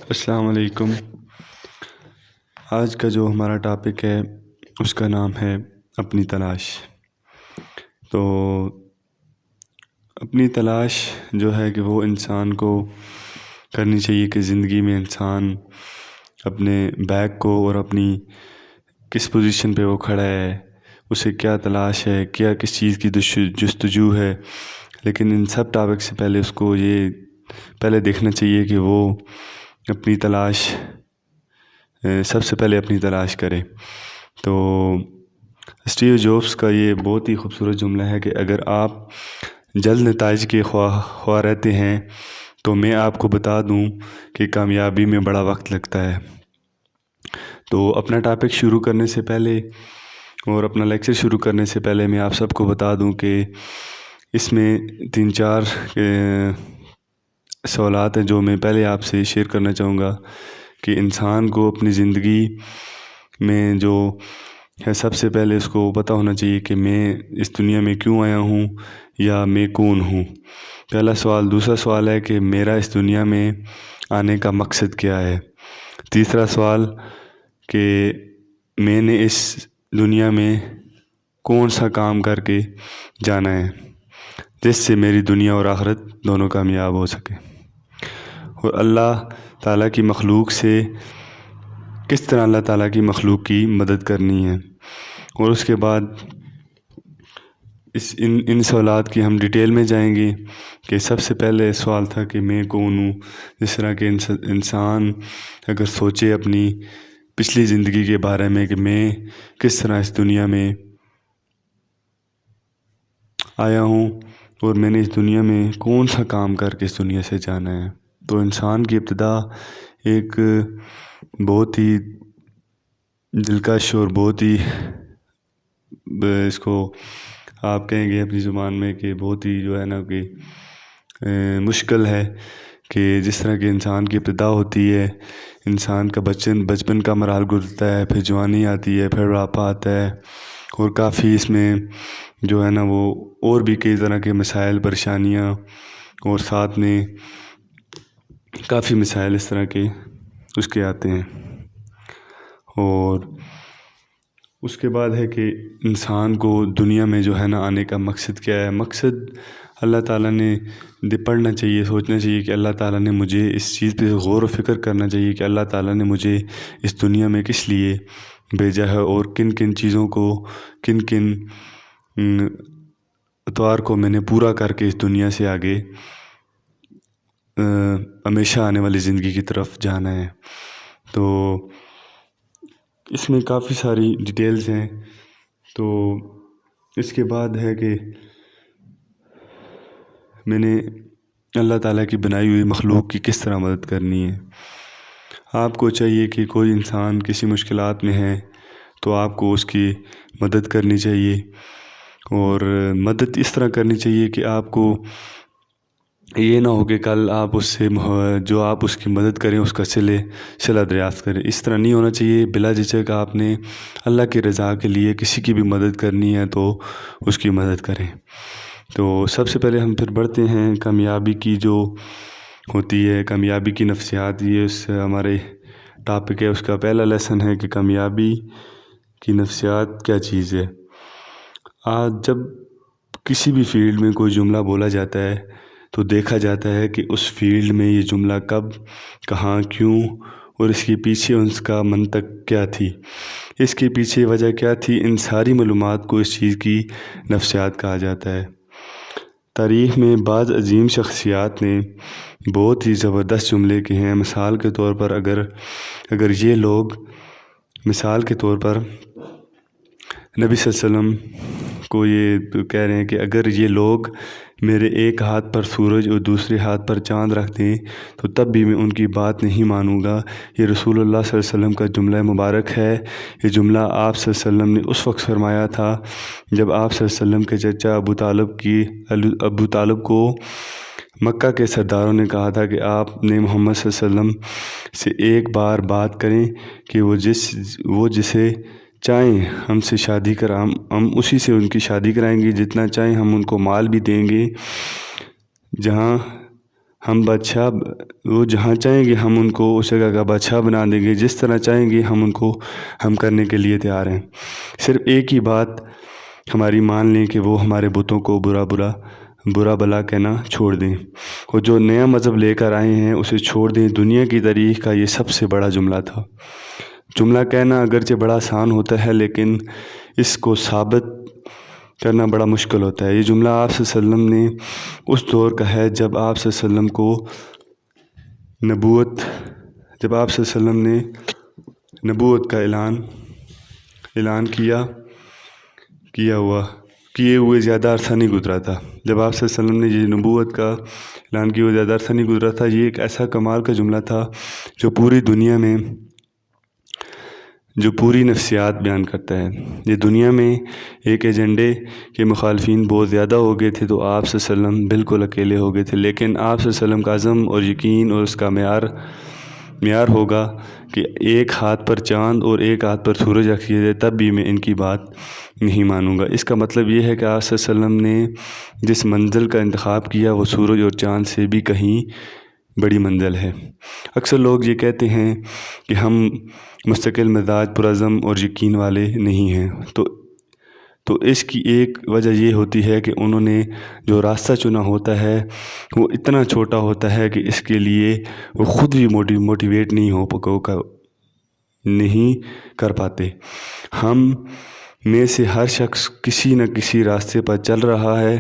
السلام علیکم۔ آج کا جو ہمارا ٹاپک ہے اس کا نام ہے اپنی تلاش۔ تو اپنی تلاش جو ہے کہ وہ انسان کو کرنی چاہیے کہ زندگی میں انسان اپنے بیک کو اور اپنی کس پوزیشن پہ وہ کھڑا ہے، اسے کیا تلاش ہے، کیا کس چیز کی جستجو ہے۔ لیکن ان سب ٹاپک سے پہلے اس کو یہ پہلے دیکھنا چاہیے کہ وہ اپنی تلاش سب سے پہلے اپنی تلاش کرے۔ تو اسٹیو جابس کا یہ بہت ہی خوبصورت جملہ ہے کہ اگر آپ جلد نتائج کے خواہ رہتے ہیں تو میں آپ کو بتا دوں کہ کامیابی میں بڑا وقت لگتا ہے۔ تو اپنا ٹاپک شروع کرنے سے پہلے اور اپنا لیکچر شروع کرنے سے پہلے میں آپ سب کو بتا دوں کہ اس میں 3-4 سوالات ہیں جو میں پہلے آپ سے شیئر کرنا چاہوں گا کہ انسان کو اپنی زندگی میں جو ہے سب سے پہلے اس کو پتہ ہونا چاہیے کہ میں اس دنیا میں کیوں آیا ہوں یا میں کون ہوں، پہلا سوال۔ دوسرا سوال ہے کہ میرا اس دنیا میں آنے کا مقصد کیا ہے۔ تیسرا سوال کہ میں نے اس دنیا میں کون سا کام کر کے جانا ہے جس سے میری دنیا اور آخرت دونوں کامیاب ہو سکے، اور اللہ تعالیٰ کی مخلوق سے کس طرح اللہ تعالیٰ کی مخلوق کی مدد کرنی ہے۔ اور اس کے بعد ان سوالات کی ہم ڈیٹیل میں جائیں گے کہ سب سے پہلے سوال تھا کہ میں کون ہوں۔ جس طرح کہ انسان اگر سوچے اپنی پچھلی زندگی کے بارے میں کہ میں کس طرح اس دنیا میں آیا ہوں اور میں نے اس دنیا میں کون سا کام کر کے اس دنیا سے جانا ہے، تو انسان کی ابتدا ایک بہت ہی دلکش اور بہت ہی اس کو آپ کہیں گے اپنی زبان میں کہ بہت ہی جو ہے نا کہ مشکل ہے کہ جس طرح کہ انسان کی ابتدا ہوتی ہے، انسان کا بچپن کا مراحل گزرتا ہے، پھر جوانی آتی ہے، پھر بڑھاپا آتا ہے، اور کافی اس میں جو ہے نا وہ اور بھی کئی طرح کے مسائل، پریشانیاں، اور ساتھ میں کافی مسائل اس طرح کے اس کے آتے ہیں۔ اور اس کے بعد ہے کہ انسان کو دنیا میں جو ہے نا آنے کا مقصد کیا ہے۔ مقصد اللہ تعالیٰ نے پڑھنا چاہیے، سوچنا چاہیے کہ اللہ تعالیٰ نے مجھے اس چیز پہ غور و فکر کرنا چاہیے کہ اللہ تعالیٰ نے مجھے اس دنیا میں کس لیے بھیجا ہے، اور کن کن چیزوں کو، کن کن اطوار کو میں نے پورا کر کے اس دنیا سے آگے ہمیشہ آنے والی زندگی کی طرف جانا ہے۔ تو اس میں کافی ساری ڈیٹیلز ہیں۔ تو اس کے بعد ہے کہ میں نے اللہ تعالیٰ کی بنائی ہوئی مخلوق کی کس طرح مدد کرنی ہے۔ آپ کو چاہیے کہ کوئی انسان کسی مشکلات میں ہے تو آپ کو اس کی مدد کرنی چاہیے، اور مدد اس طرح کرنی چاہیے کہ آپ کو یہ نہ ہو کہ کل آپ اس سے جو آپ اس کی مدد کریں اس کا صلہ دریافت کریں۔ اس طرح نہیں ہونا چاہیے۔ بلا جھجک آپ نے اللہ کی رضا کے لیے کسی کی بھی مدد کرنی ہے تو اس کی مدد کریں۔ تو سب سے پہلے ہم پھر بڑھتے ہیں کامیابی کی جو ہوتی ہے، کامیابی کی نفسیات۔ یہ اس ہمارے ٹاپک ہے، اس کا پہلا لیسن ہے کہ کامیابی کی نفسیات کیا چیز ہے۔ آج جب کسی بھی فیلڈ میں کوئی جملہ بولا جاتا ہے تو دیکھا جاتا ہے کہ اس فیلڈ میں یہ جملہ کب، کہاں، کیوں، اور اس کے پیچھے اس کا منطق کیا تھی، اس کے پیچھے وجہ کیا تھی۔ ان ساری معلومات کو اس چیز کی نفسیات کہا جاتا ہے۔ تاریخ میں بعض عظیم شخصیات نے بہت ہی زبردست جملے کہے ہیں۔ مثال کے طور پر اگر یہ لوگ، مثال کے طور پر نبی صلی اللہ علیہ وسلم کو یہ کہہ رہے ہیں کہ اگر یہ لوگ میرے ایک ہاتھ پر سورج اور دوسرے ہاتھ پر چاند رکھ دیں تو تب بھی میں ان کی بات نہیں مانوں گا۔ یہ رسول اللہ صلی اللہ علیہ وسلم کا جملہ مبارک ہے۔ یہ جملہ آپ صلی اللہ علیہ وسلم نے اس وقت فرمایا تھا جب آپ صلی اللہ علیہ وسلم کے چچا ابو طالب کو مکہ کے سرداروں نے کہا تھا کہ آپ نے محمد صلی اللہ علیہ وسلم سے ایک بار بات کریں کہ وہ جسے چاہیں ہم سے شادی ہم اسی سے ان کی شادی کرائیں گے، جتنا چاہیں ہم ان کو مال بھی دیں گے، جہاں ہم بادشاہ وہ جہاں چاہیں گے ہم ان کو اس جگہ کا بادشاہ بنا دیں گے، جس طرح چاہیں گے ہم ان کو ہم کرنے کے لیے تیار ہیں۔ صرف ایک ہی بات ہماری مان لیں کہ وہ ہمارے بتوں کو برا بلا کہنا چھوڑ دیں، اور جو نیا مذہب لے کر آئے ہیں اسے چھوڑ دیں۔ دنیا کی تاریخ کا یہ سب سے بڑا جملہ تھا۔ جملہ کہنا اگرچہ بڑا آسان ہوتا ہے لیکن اس کو ثابت کرنا بڑا مشکل ہوتا ہے۔ یہ جملہ آپ صلی اللہ علیہ وسلم نے اس دور کا ہے جب آپ صلی اللہ علیہ وسلم کو نبوت کا اعلان کیے ہوئے زیادہ عرصہ نہیں گزرا تھا۔ جب آپ صلی اللہ علیہ وسلم نے یہ نبوت کا اعلان کیے ہوئے زیادہ عرصہ نہیں گزرا تھا۔ یہ ایک ایسا کمال کا جملہ تھا جو پوری دنیا میں جو پوری نفسیات بیان کرتا ہے۔ یہ دنیا میں ایک ایجنڈے کے مخالفین بہت زیادہ ہو گئے تھے تو آپ صلی اللہ علیہ وسلم بالکل اکیلے ہو گئے تھے، لیکن آپ صلی اللہ علیہ وسلم کا عزم اور یقین اور اس کا معیار ہوگا کہ ایک ہاتھ پر چاند اور ایک ہاتھ پر سورج رکھ دیے جائے تب بھی میں ان کی بات نہیں مانوں گا۔ اس کا مطلب یہ ہے کہ آپ صلی اللہ علیہ وسلم نے جس منزل کا انتخاب کیا وہ سورج اور چاند سے بھی کہیں بڑی منزل ہے۔ اکثر لوگ یہ کہتے ہیں کہ ہم مستقل مزاج، پرعزم اور یقین والے نہیں ہیں، تو اس کی ایک وجہ یہ ہوتی ہے کہ انہوں نے جو راستہ چنا ہوتا ہے وہ اتنا چھوٹا ہوتا ہے کہ اس کے لیے وہ خود بھی موٹیویٹ نہیں کر پاتے۔ ہم میں سے ہر شخص کسی نہ کسی راستے پر چل رہا ہے۔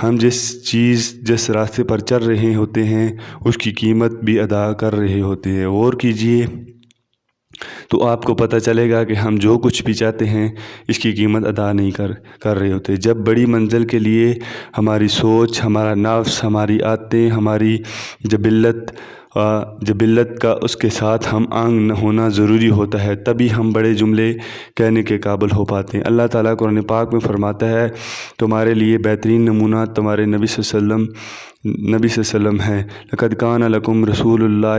ہم جس راستے پر چل رہے ہوتے ہیں اس کی قیمت بھی ادا کر رہے ہوتے ہیں۔ غور کیجئے تو آپ کو پتہ چلے گا کہ ہم جو کچھ بھی چاہتے ہیں اس کی قیمت ادا نہیں کر رہے ہوتے۔ جب بڑی منزل کے لیے ہماری سوچ، ہمارا نفس، ہماری عادتیں، ہماری جبلت کا اس کے ساتھ ہم آہنگ ہونا ضروری ہوتا ہے، تبھی ہم بڑے جملے کہنے کے قابل ہو پاتے ہیں۔ اللہ تعالیٰ قرآن پاک میں فرماتا ہے تمہارے لیے بہترین نمونہ تمہارے نبی صلی اللہ علیہ وسلم ہے۔ لقد کان لکم رسول اللہ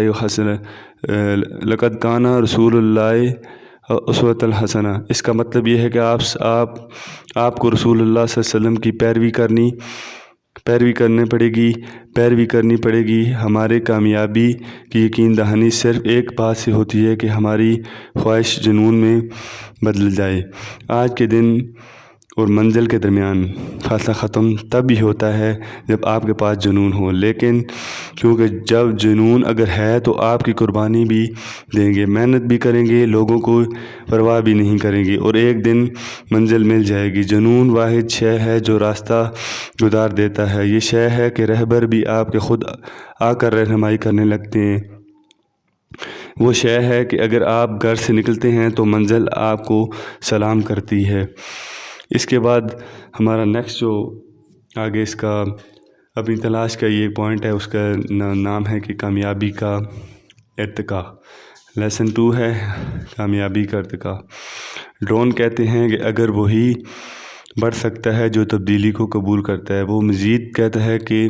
اسوۃ الحسنہ۔ اس کا مطلب یہ ہے کہ آپ کو رسول اللہ صلی اللہ علیہ وسلم کی پیروی کرنی پڑے گی۔ ہمارے کامیابی کی یقین دہانی صرف ایک بات سے ہوتی ہے کہ ہماری خواہش جنون میں بدل جائے۔ آج کے دن اور منزل کے درمیان فاصلہ ختم تب ہی ہوتا ہے جب آپ کے پاس جنون ہو، لیکن کیونکہ جب جنون اگر ہے تو آپ کی قربانی بھی دیں گے، محنت بھی کریں گے، لوگوں کو پرواہ بھی نہیں کریں گے، اور ایک دن منزل مل جائے گی۔ جنون واحد شے ہے جو راستہ گزار دیتا ہے۔ یہ شے ہے کہ رہبر بھی آپ کے خود آ کر رہنمائی کرنے لگتے ہیں۔ وہ شے ہے کہ اگر آپ گھر سے نکلتے ہیں تو منزل آپ کو سلام کرتی ہے۔ اس کے بعد ہمارا نیکسٹ جو آگے اس کا اپنی تلاش کا یہ پوائنٹ ہے، اس کا نام ہے کہ کامیابی کا ارتقاء۔ لیسن 2 ہے کامیابی کا ارتقاء۔ ڈرون کہتے ہیں کہ اگر وہی بڑھ سکتا ہے جو تبدیلی کو قبول کرتا ہے۔ وہ مزید کہتا ہے کہ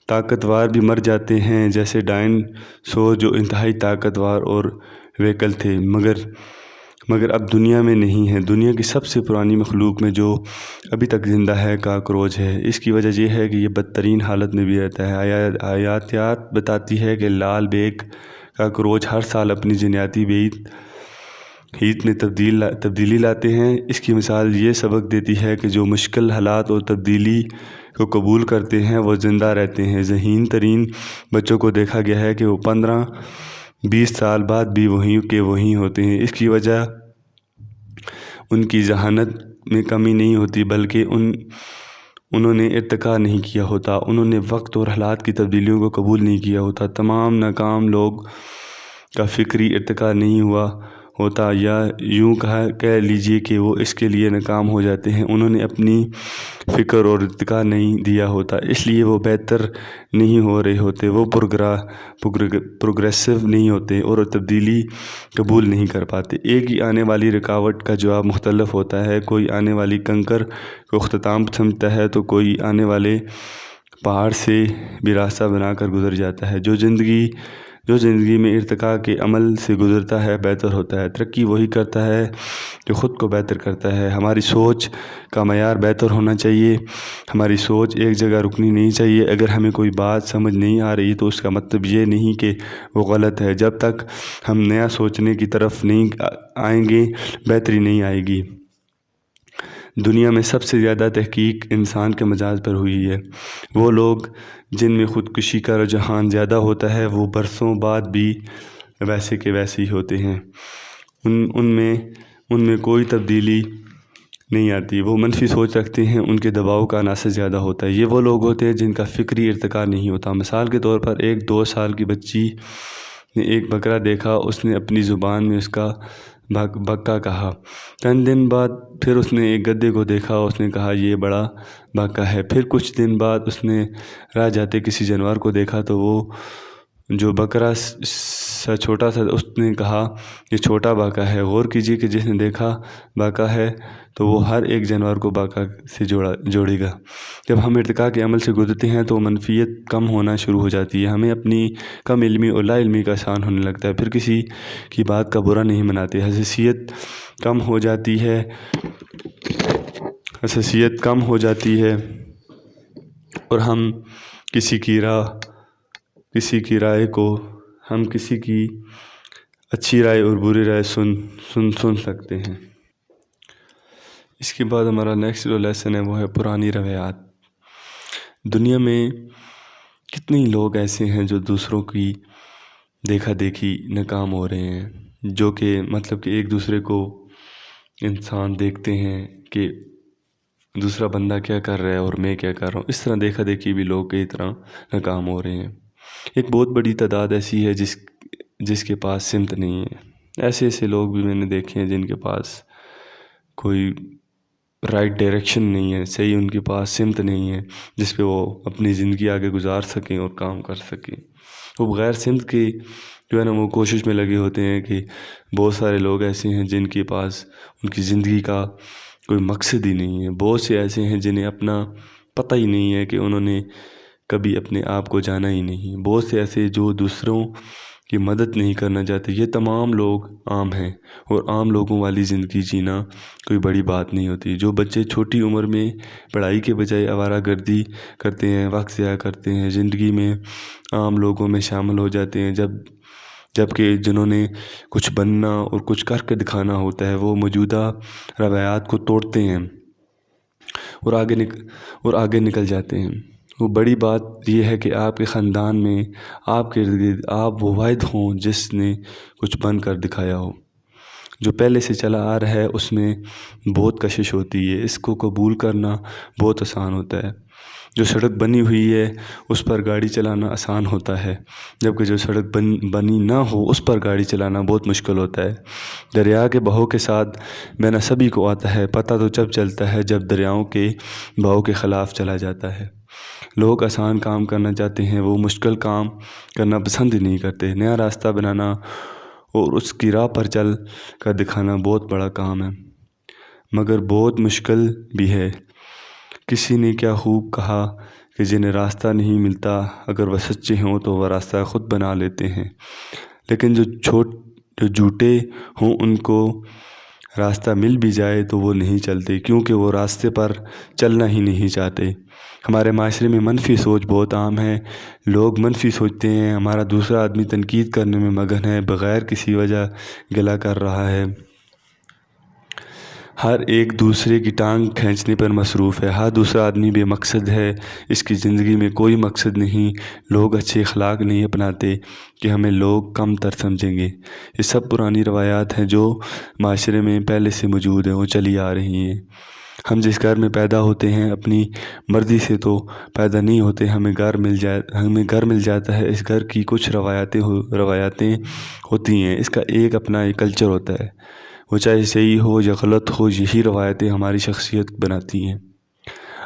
طاقتور بھی مر جاتے ہیں جیسے ڈائناسور جو انتہائی طاقتور اور ویکل تھے، مگر اب دنیا میں نہیں ہے۔ دنیا کی سب سے پرانی مخلوق میں جو ابھی تک زندہ ہے کاکروچ ہے۔ اس کی وجہ یہ ہے کہ یہ بدترین حالت میں بھی رہتا ہے۔ حیاتیات بتاتی ہے کہ لال بیگ کاکروچ ہر سال اپنی جینیاتی ہیت میں تبدیلی لاتے ہیں۔ اس کی مثال یہ سبق دیتی ہے کہ جو مشکل حالات اور تبدیلی کو قبول کرتے ہیں وہ زندہ رہتے ہیں۔ ذہین ترین بچوں کو دیکھا گیا ہے کہ وہ 15-20 سال بعد بھی وہیں کے وہیں ہوتے ہیں۔ اس کی وجہ ان کی ذہانت میں کمی نہیں ہوتی بلکہ انہوں نے ارتقاء نہیں کیا ہوتا، انہوں نے وقت اور حالات کی تبدیلیوں کو قبول نہیں کیا ہوتا۔ تمام ناکام لوگ کا فکری ارتقاء نہیں ہوا ہوتا، یا یوں کہہ لیجئے کہ وہ اس کے لیے ناکام ہو جاتے ہیں، انہوں نے اپنی فکر اور ارتقاء نہیں دیا ہوتا، اس لیے وہ بہتر نہیں ہو رہے ہوتے، وہ پروگریسو نہیں ہوتے اور تبدیلی قبول نہیں کر پاتے۔ ایک ہی آنے والی رکاوٹ کا جواب مختلف ہوتا ہے۔ کوئی آنے والی کنکر کو اختتام سمجھتا ہے تو کوئی آنے والے پہاڑ سے بھی راستہ بنا کر گزر جاتا ہے۔ جو زندگی جو زندگی میں ارتقاء کے عمل سے گزرتا ہے بہتر ہوتا ہے۔ ترقی وہی کرتا ہے جو خود کو بہتر کرتا ہے۔ ہماری سوچ کا معیار بہتر ہونا چاہیے، ہماری سوچ ایک جگہ رکنی نہیں چاہیے۔ اگر ہمیں کوئی بات سمجھ نہیں آ رہی تو اس کا مطلب یہ نہیں کہ وہ غلط ہے۔ جب تک ہم نیا سوچنے کی طرف نہیں آئیں گے بہتری نہیں آئے گی۔ دنیا میں سب سے زیادہ تحقیق انسان کے مزاج پر ہوئی ہے۔ وہ لوگ جن میں خودکشی کا رجحان زیادہ ہوتا ہے وہ برسوں بعد بھی ویسے کے ویسے ہی ہوتے ہیں، ان میں کوئی تبدیلی نہیں آتی۔ وہ منفی سوچ رکھتے ہیں، ان کے دباؤ کا عناصر زیادہ ہوتا ہے۔ یہ وہ لوگ ہوتے ہیں جن کا فکری ارتقاء نہیں ہوتا۔ مثال کے طور پر ایک 2 سال کی بچی نے ایک بکرا دیکھا، اس نے اپنی زبان میں اس کا بکا کہا۔ چند دن بعد پھر اس نے ایک گدھے کو دیکھا، اس نے کہا یہ بڑا بکا ہے۔ پھر کچھ دن بعد اس نے راہ جاتے کسی جانور کو دیکھا تو وہ جو بکرا سا چھوٹا تھا اس نے کہا یہ چھوٹا بکا ہے۔ غور کیجیے کہ جس نے دیکھا بکا ہے تو وہ ہر ایک جانور کو بکا سے جوڑے گا۔ جب ہم ارتقاء کے عمل سے گزرتے ہیں تو منفیت کم ہونا شروع ہو جاتی ہے، ہمیں اپنی کم علمی اور لا علمی کا احساس ہونے لگتا ہے، پھر کسی کی بات کا برا نہیں مناتے، حساسیت کم ہو جاتی ہے اور ہم کسی کی رائے کو ہم کسی کی اچھی رائے اور بری رائے سن سکتے ہیں۔ اس کے بعد ہمارا نیکسٹ جو لیسن ہے وہ ہے پرانی روایات۔ دنیا میں کتنے لوگ ایسے ہیں جو دوسروں کی دیکھا دیکھی ناکام ہو رہے ہیں، جو کہ مطلب کہ ایک دوسرے کو انسان دیکھتے ہیں کہ دوسرا بندہ کیا کر رہا ہے اور میں کیا کر رہا ہوں، اس طرح دیکھا دیکھی بھی لوگ کئی طرح ناکام ہو رہے ہیں۔ ایک بہت بڑی تعداد ایسی ہے جس کے پاس سمت نہیں ہے۔ ایسے لوگ بھی میں نے دیکھے ہیں جن کے پاس کوئی رائٹ ڈائریکشن نہیں ہے، صحیح ان کے پاس سمت نہیں ہے جس پہ وہ اپنی زندگی آگے گزار سکیں اور کام کر سکیں۔ وہ بغیر سمت کے جو ہے نا وہ کوشش میں لگے ہوتے ہیں کہ بہت سارے لوگ ایسے ہیں جن کے پاس ان کی زندگی کا کوئی مقصد ہی نہیں ہے۔ بہت سے ایسے ہیں جنہیں اپنا پتہ ہی نہیں ہے کہ انہوں نے کبھی اپنے آپ کو جانا ہی نہیں۔ بہت سے ایسے جو دوسروں کی مدد نہیں کرنا چاہتے۔ یہ تمام لوگ عام ہیں اور عام لوگوں والی زندگی جینا کوئی بڑی بات نہیں ہوتی۔ جو بچے چھوٹی عمر میں پڑھائی کے بجائے آوارہ گردی کرتے ہیں، وقت ضائع کرتے ہیں، زندگی میں عام لوگوں میں شامل ہو جاتے ہیں، جبکہ جنہوں نے کچھ بننا اور کچھ کر کے دکھانا ہوتا ہے وہ موجودہ روایات کو توڑتے ہیں اور آگے نکل جاتے ہیں۔ وہ بڑی بات یہ ہے کہ آپ کے خاندان میں آپ کے ارد گرد آپ وہ واحد ہوں جس نے کچھ بن کر دکھایا ہو۔ جو پہلے سے چلا آ رہا ہے اس میں بہت کشش ہوتی ہے، اس کو قبول کرنا بہت آسان ہوتا ہے۔ جو سڑک بنی ہوئی ہے اس پر گاڑی چلانا آسان ہوتا ہے، جبکہ جو سڑک بنی نہ ہو اس پر گاڑی چلانا بہت مشکل ہوتا ہے۔ دریا کے بہاؤ کے ساتھ بہنا سبھی کو آتا ہے، پتہ تو جب چلتا ہے جب دریاؤں کے بہاؤ کے خلاف چلا جاتا ہے۔ لوگ آسان کام کرنا چاہتے ہیں، وہ مشکل کام کرنا پسند ہی نہیں کرتے۔ نیا راستہ بنانا اور اس کی راہ پر چل کر دکھانا بہت بڑا کام ہے، مگر بہت مشکل بھی ہے۔ کسی نے کیا خوب کہا کہ جنہیں راستہ نہیں ملتا اگر وہ سچے ہوں تو وہ راستہ خود بنا لیتے ہیں، لیکن جو جھوٹے ہوں ان کو راستہ مل بھی جائے تو وہ نہیں چلتے، کیونکہ وہ راستے پر چلنا ہی نہیں چاہتے۔ ہمارے معاشرے میں منفی سوچ بہت عام ہے۔ لوگ منفی سوچتے ہیں، ہمارا دوسرا آدمی تنقید کرنے میں مگن ہے، بغیر کسی وجہ گلہ کر رہا ہے، ہر ایک دوسرے کی ٹانگ کھینچنے پر مصروف ہے، ہر دوسرا آدمی بے مقصد ہے، اس کی زندگی میں کوئی مقصد نہیں۔ لوگ اچھے اخلاق نہیں اپناتے کہ ہمیں لوگ کم تر سمجھیں گے۔ یہ سب پرانی روایات ہیں جو معاشرے میں پہلے سے موجود ہیں، وہ چلی آ رہی ہیں۔ ہم جس گھر میں پیدا ہوتے ہیں اپنی مرضی سے تو پیدا نہیں ہوتے، ہمیں گھر مل جاتا ہے۔ اس گھر کی کچھ روایاتیں ہوتی ہیں، اس کا ایک اپنا ایک کلچر ہوتا ہے، وہ چاہے صحیح ہو یا غلط ہو، یہی روایتیں ہماری شخصیت بناتی ہیں۔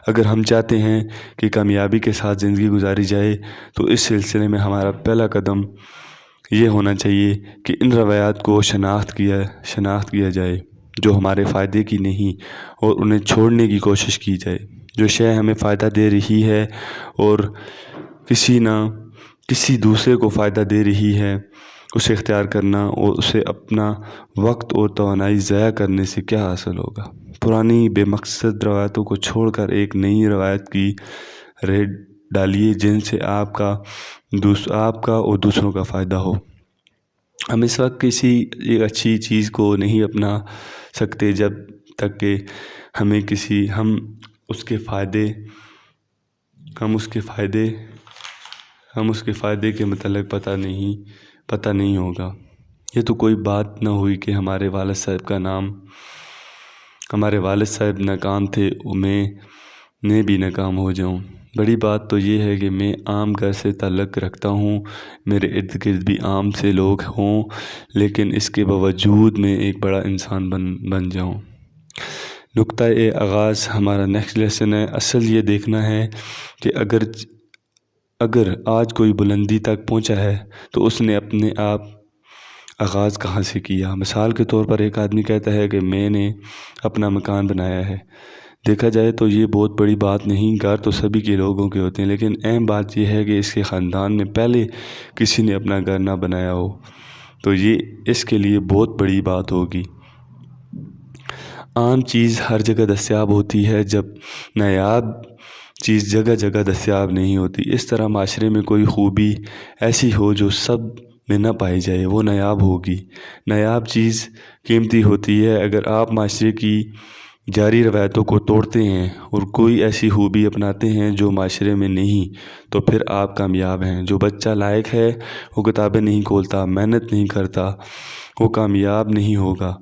اگر ہم چاہتے ہیں کہ کامیابی کے ساتھ زندگی گزاری جائے تو اس سلسلے میں ہمارا پہلا قدم یہ ہونا چاہیے کہ ان روایات کو شناخت کیا جائے جو ہمارے فائدے کی نہیں، اور انہیں چھوڑنے کی کوشش کی جائے۔ جو شے ہمیں فائدہ دے رہی ہے اور کسی نہ کسی دوسرے کو فائدہ دے رہی ہے اسے اختیار کرنا اور اسے اپنا وقت اور توانائی ضائع کرنے سے کیا حاصل ہوگا؟ پرانی بے مقصد روایتوں کو چھوڑ کر ایک نئی روایت کی ریڑھ ڈالیے جن سے آپ کا اور دوسروں کا فائدہ ہو۔ ہم اس وقت کسی ایک اچھی چیز کو نہیں اپنا سکتے جب تک کہ ہمیں اس کے فائدے کے متعلق پتہ نہیں ہوگا۔ یہ تو کوئی بات نہ ہوئی کہ ہمارے والد صاحب ناکام تھے اور میں بھی ناکام ہو جاؤں۔ بڑی بات تو یہ ہے کہ میں عام گھر سے تعلق رکھتا ہوں، میرے ارد گرد بھی عام سے لوگ ہوں، لیکن اس کے باوجود میں ایک بڑا انسان بن جاؤں۔ نقطہ آغاز ہمارا نیکسٹ لیسن ہے۔ اصل یہ دیکھنا ہے کہ اگر آج کوئی بلندی تک پہنچا ہے تو اس نے اپنے آپ آغاز کہاں سے کیا۔ مثال کے طور پر ایک آدمی کہتا ہے کہ میں نے اپنا مکان بنایا ہے۔ دیکھا جائے تو یہ بہت بڑی بات نہیں، گھر تو سبھی کے لوگوں کے ہوتے ہیں، لیکن اہم بات یہ ہے کہ اس کے خاندان میں پہلے کسی نے اپنا گھر نہ بنایا ہو تو یہ اس کے لیے بہت بڑی بات ہوگی۔ عام چیز ہر جگہ دستیاب ہوتی ہے جب نایاب چیز جگہ جگہ دستیاب نہیں ہوتی۔ اس طرح معاشرے میں کوئی خوبی ایسی ہو جو سب میں نہ پائی جائے وہ نایاب ہوگی۔ نایاب چیز قیمتی ہوتی ہے۔ اگر آپ معاشرے کی جاری روایتوں کو توڑتے ہیں اور کوئی ایسی خوبی اپناتے ہیں جو معاشرے میں نہیں تو پھر آپ کامیاب ہیں۔ جو بچہ لائق ہے وہ کتابیں نہیں کھولتا، محنت نہیں کرتا، وہ کامیاب نہیں ہوگا۔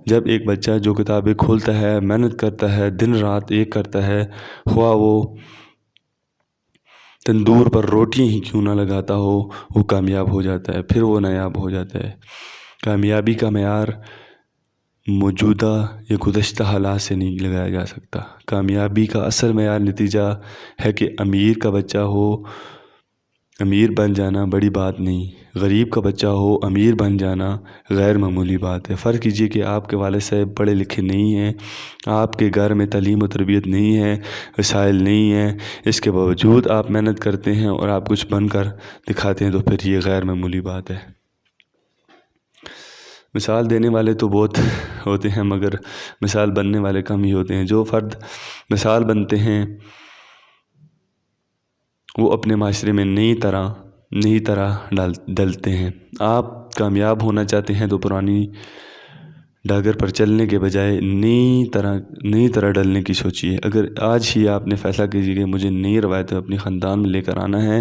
جب ایک بچہ جو کتابیں کھولتا ہے، محنت کرتا ہے، دن رات ایک کرتا ہے، خواہ وہ تندور پر روٹیاں ہی کیوں نہ لگاتا ہو، وہ کامیاب ہو جاتا ہے، پھر وہ نایاب ہو جاتا ہے۔ کامیابی کا معیار موجودہ یا گزشتہ حالات سے نہیں لگایا جا سکتا۔ کامیابی کا اصل معیار نتیجہ ہے کہ امیر کا بچہ ہو، امیر بن جانا بڑی بات نہیں، غریب کا بچہ ہو امیر بن جانا غیر معمولی بات ہے۔ فرض کیجئے کہ آپ کے والد صاحب پڑھے لکھے نہیں ہیں، آپ کے گھر میں تعلیم و تربیت نہیں ہے، وسائل نہیں ہیں، اس کے باوجود آپ محنت کرتے ہیں اور آپ کچھ بن کر دکھاتے ہیں تو پھر یہ غیر معمولی بات ہے۔ مثال دینے والے تو بہت ہوتے ہیں مگر مثال بننے والے کم ہی ہوتے ہیں۔ جو فرد مثال بنتے ہیں وہ اپنے معاشرے میں نئی طرح ڈلتے ہیں۔ آپ کامیاب ہونا چاہتے ہیں تو پرانی ڈاگر پر چلنے کے بجائے نئی طرح ڈلنے کی سوچیے۔ اگر آج ہی آپ نے فیصلہ کیجیے کہ مجھے نئی روایتیں اپنی خاندان میں لے کر آنا ہے،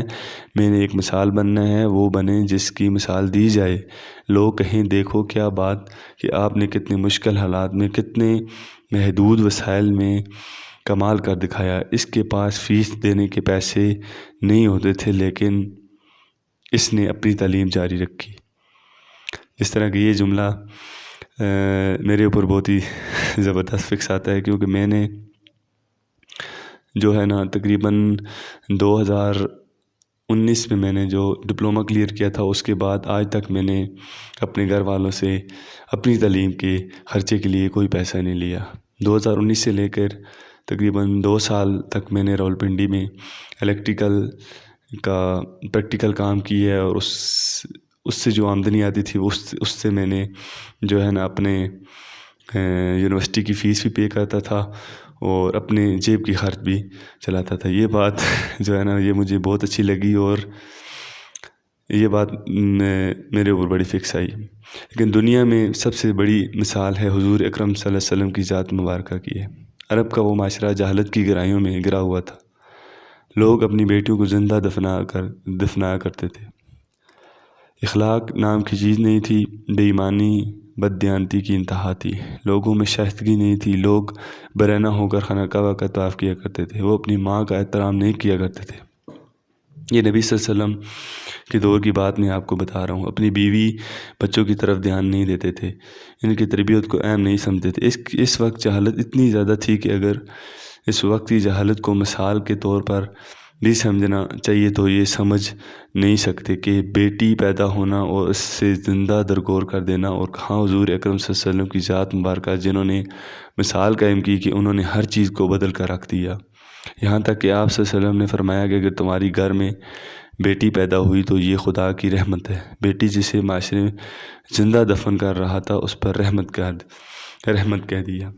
میں نے ایک مثال بننا ہے، وہ بنے جس کی مثال دی جائے، لوگ کہیں دیکھو کیا بات کہ آپ نے کتنے مشکل حالات میں، کتنے محدود وسائل میں کمال کر دکھایا۔ اس کے پاس فیس دینے کے پیسے نہیں ہوتے تھے لیکن اس نے اپنی تعلیم جاری رکھی۔ اس طرح کہ یہ جملہ میرے اوپر بہت ہی زبردست فکس آتا ہے، کیونکہ میں نے جو ہے نا تقریباً 2019 میں میں نے جو ڈپلومہ کلیئر کیا تھا، اس کے بعد آج تک میں نے اپنے گھر والوں سے اپنی تعلیم کے خرچے کے لیے کوئی پیسہ نہیں لیا۔ 2019 سے لے کر تقریباً 2 سال تک میں نے راولپنڈی میں الیکٹریکل کا پریکٹیکل کام کیا ہے، اور اس سے جو آمدنی آتی تھی اس سے میں نے جو ہے نا اپنے یونیورسٹی کی فیس بھی پے کرتا تھا اور اپنے جیب کی خرچ بھی چلاتا تھا۔ یہ بات جو ہے نا یہ مجھے بہت اچھی لگی اور یہ بات میرے اوپر بڑی فکس آئی۔ لیکن دنیا میں سب سے بڑی مثال ہے حضور اکرم صلی اللہ علیہ وسلم کی ذات مبارکہ کی ہے۔ عرب کا وہ معاشرہ جہالت کی گہرائیوں میں گرا ہوا تھا۔ لوگ اپنی بیٹیوں کو زندہ دفنایا کرتے تھے۔ اخلاق نام کی چیز نہیں تھی، بے ایمانی بددیانتی کی انتہا تھی۔ لوگوں میں شائستگی نہیں تھی، لوگ برہنہ ہو کر خانہ کعبہ کا طواف کیا کرتے تھے، وہ اپنی ماں کا احترام نہیں کیا کرتے تھے۔ یہ نبی صلی اللہ علیہ وسلم کے دور کی بات میں آپ کو بتا رہا ہوں۔ اپنی بیوی بچوں کی طرف دھیان نہیں دیتے تھے، ان کی تربیت کو اہم نہیں سمجھتے تھے۔ اس وقت جہالت اتنی زیادہ تھی کہ اگر اس وقت کی جہالت کو مثال کے طور پر بھی سمجھنا چاہیے تو یہ سمجھ نہیں سکتے کہ بیٹی پیدا ہونا اور اس سے زندہ درگور کر دینا، اور کہاں حضور اکرم صلی اللہ علیہ وسلم کی ذات مبارکہ جنہوں نے مثال قائم کی کہ انہوں نے ہر چیز کو بدل کر رکھ دیا۔ یہاں تک کہ آپ صلی اللہ علیہ وسلم نے فرمایا کہ اگر تمہاری گھر میں بیٹی پیدا ہوئی تو یہ خدا کی رحمت ہے، بیٹی جسے معاشرے میں زندہ دفن کر رہا تھا اس پر رحمت کہہ دیا۔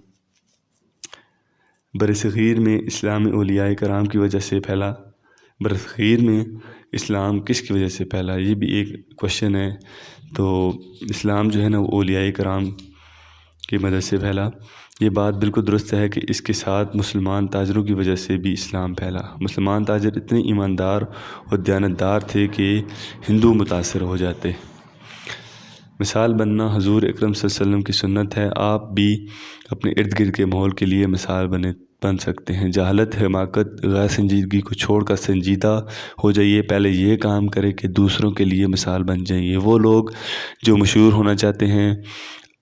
برصغیر میں اسلام اولیاء کرام کی وجہ سے پھیلا۔ برصغیر میں اسلام کس کی وجہ سے پھیلا، یہ بھی ایک کوشچن ہے۔ تو اسلام جو ہے نا وہ اولیاء کرام کی مدد سے پھیلا۔ یہ بات بالکل درست ہے کہ اس کے ساتھ مسلمان تاجروں کی وجہ سے بھی اسلام پھیلا۔ مسلمان تاجر اتنے ایماندار اور دیانتدار تھے کہ ہندو متاثر ہو جاتے۔ مثال بننا حضور اکرم صلی اللہ علیہ وسلم کی سنت ہے۔ آپ بھی اپنے ارد گرد کے ماحول کے لیے مثال بن سکتے ہیں۔ جہالت، حماقت، غیر سنجیدگی کو چھوڑ کر سنجیدہ ہو جائیے۔ پہلے یہ کام کرے کہ دوسروں کے لیے مثال بن جائیے۔ وہ لوگ جو مشہور ہونا چاہتے ہیں،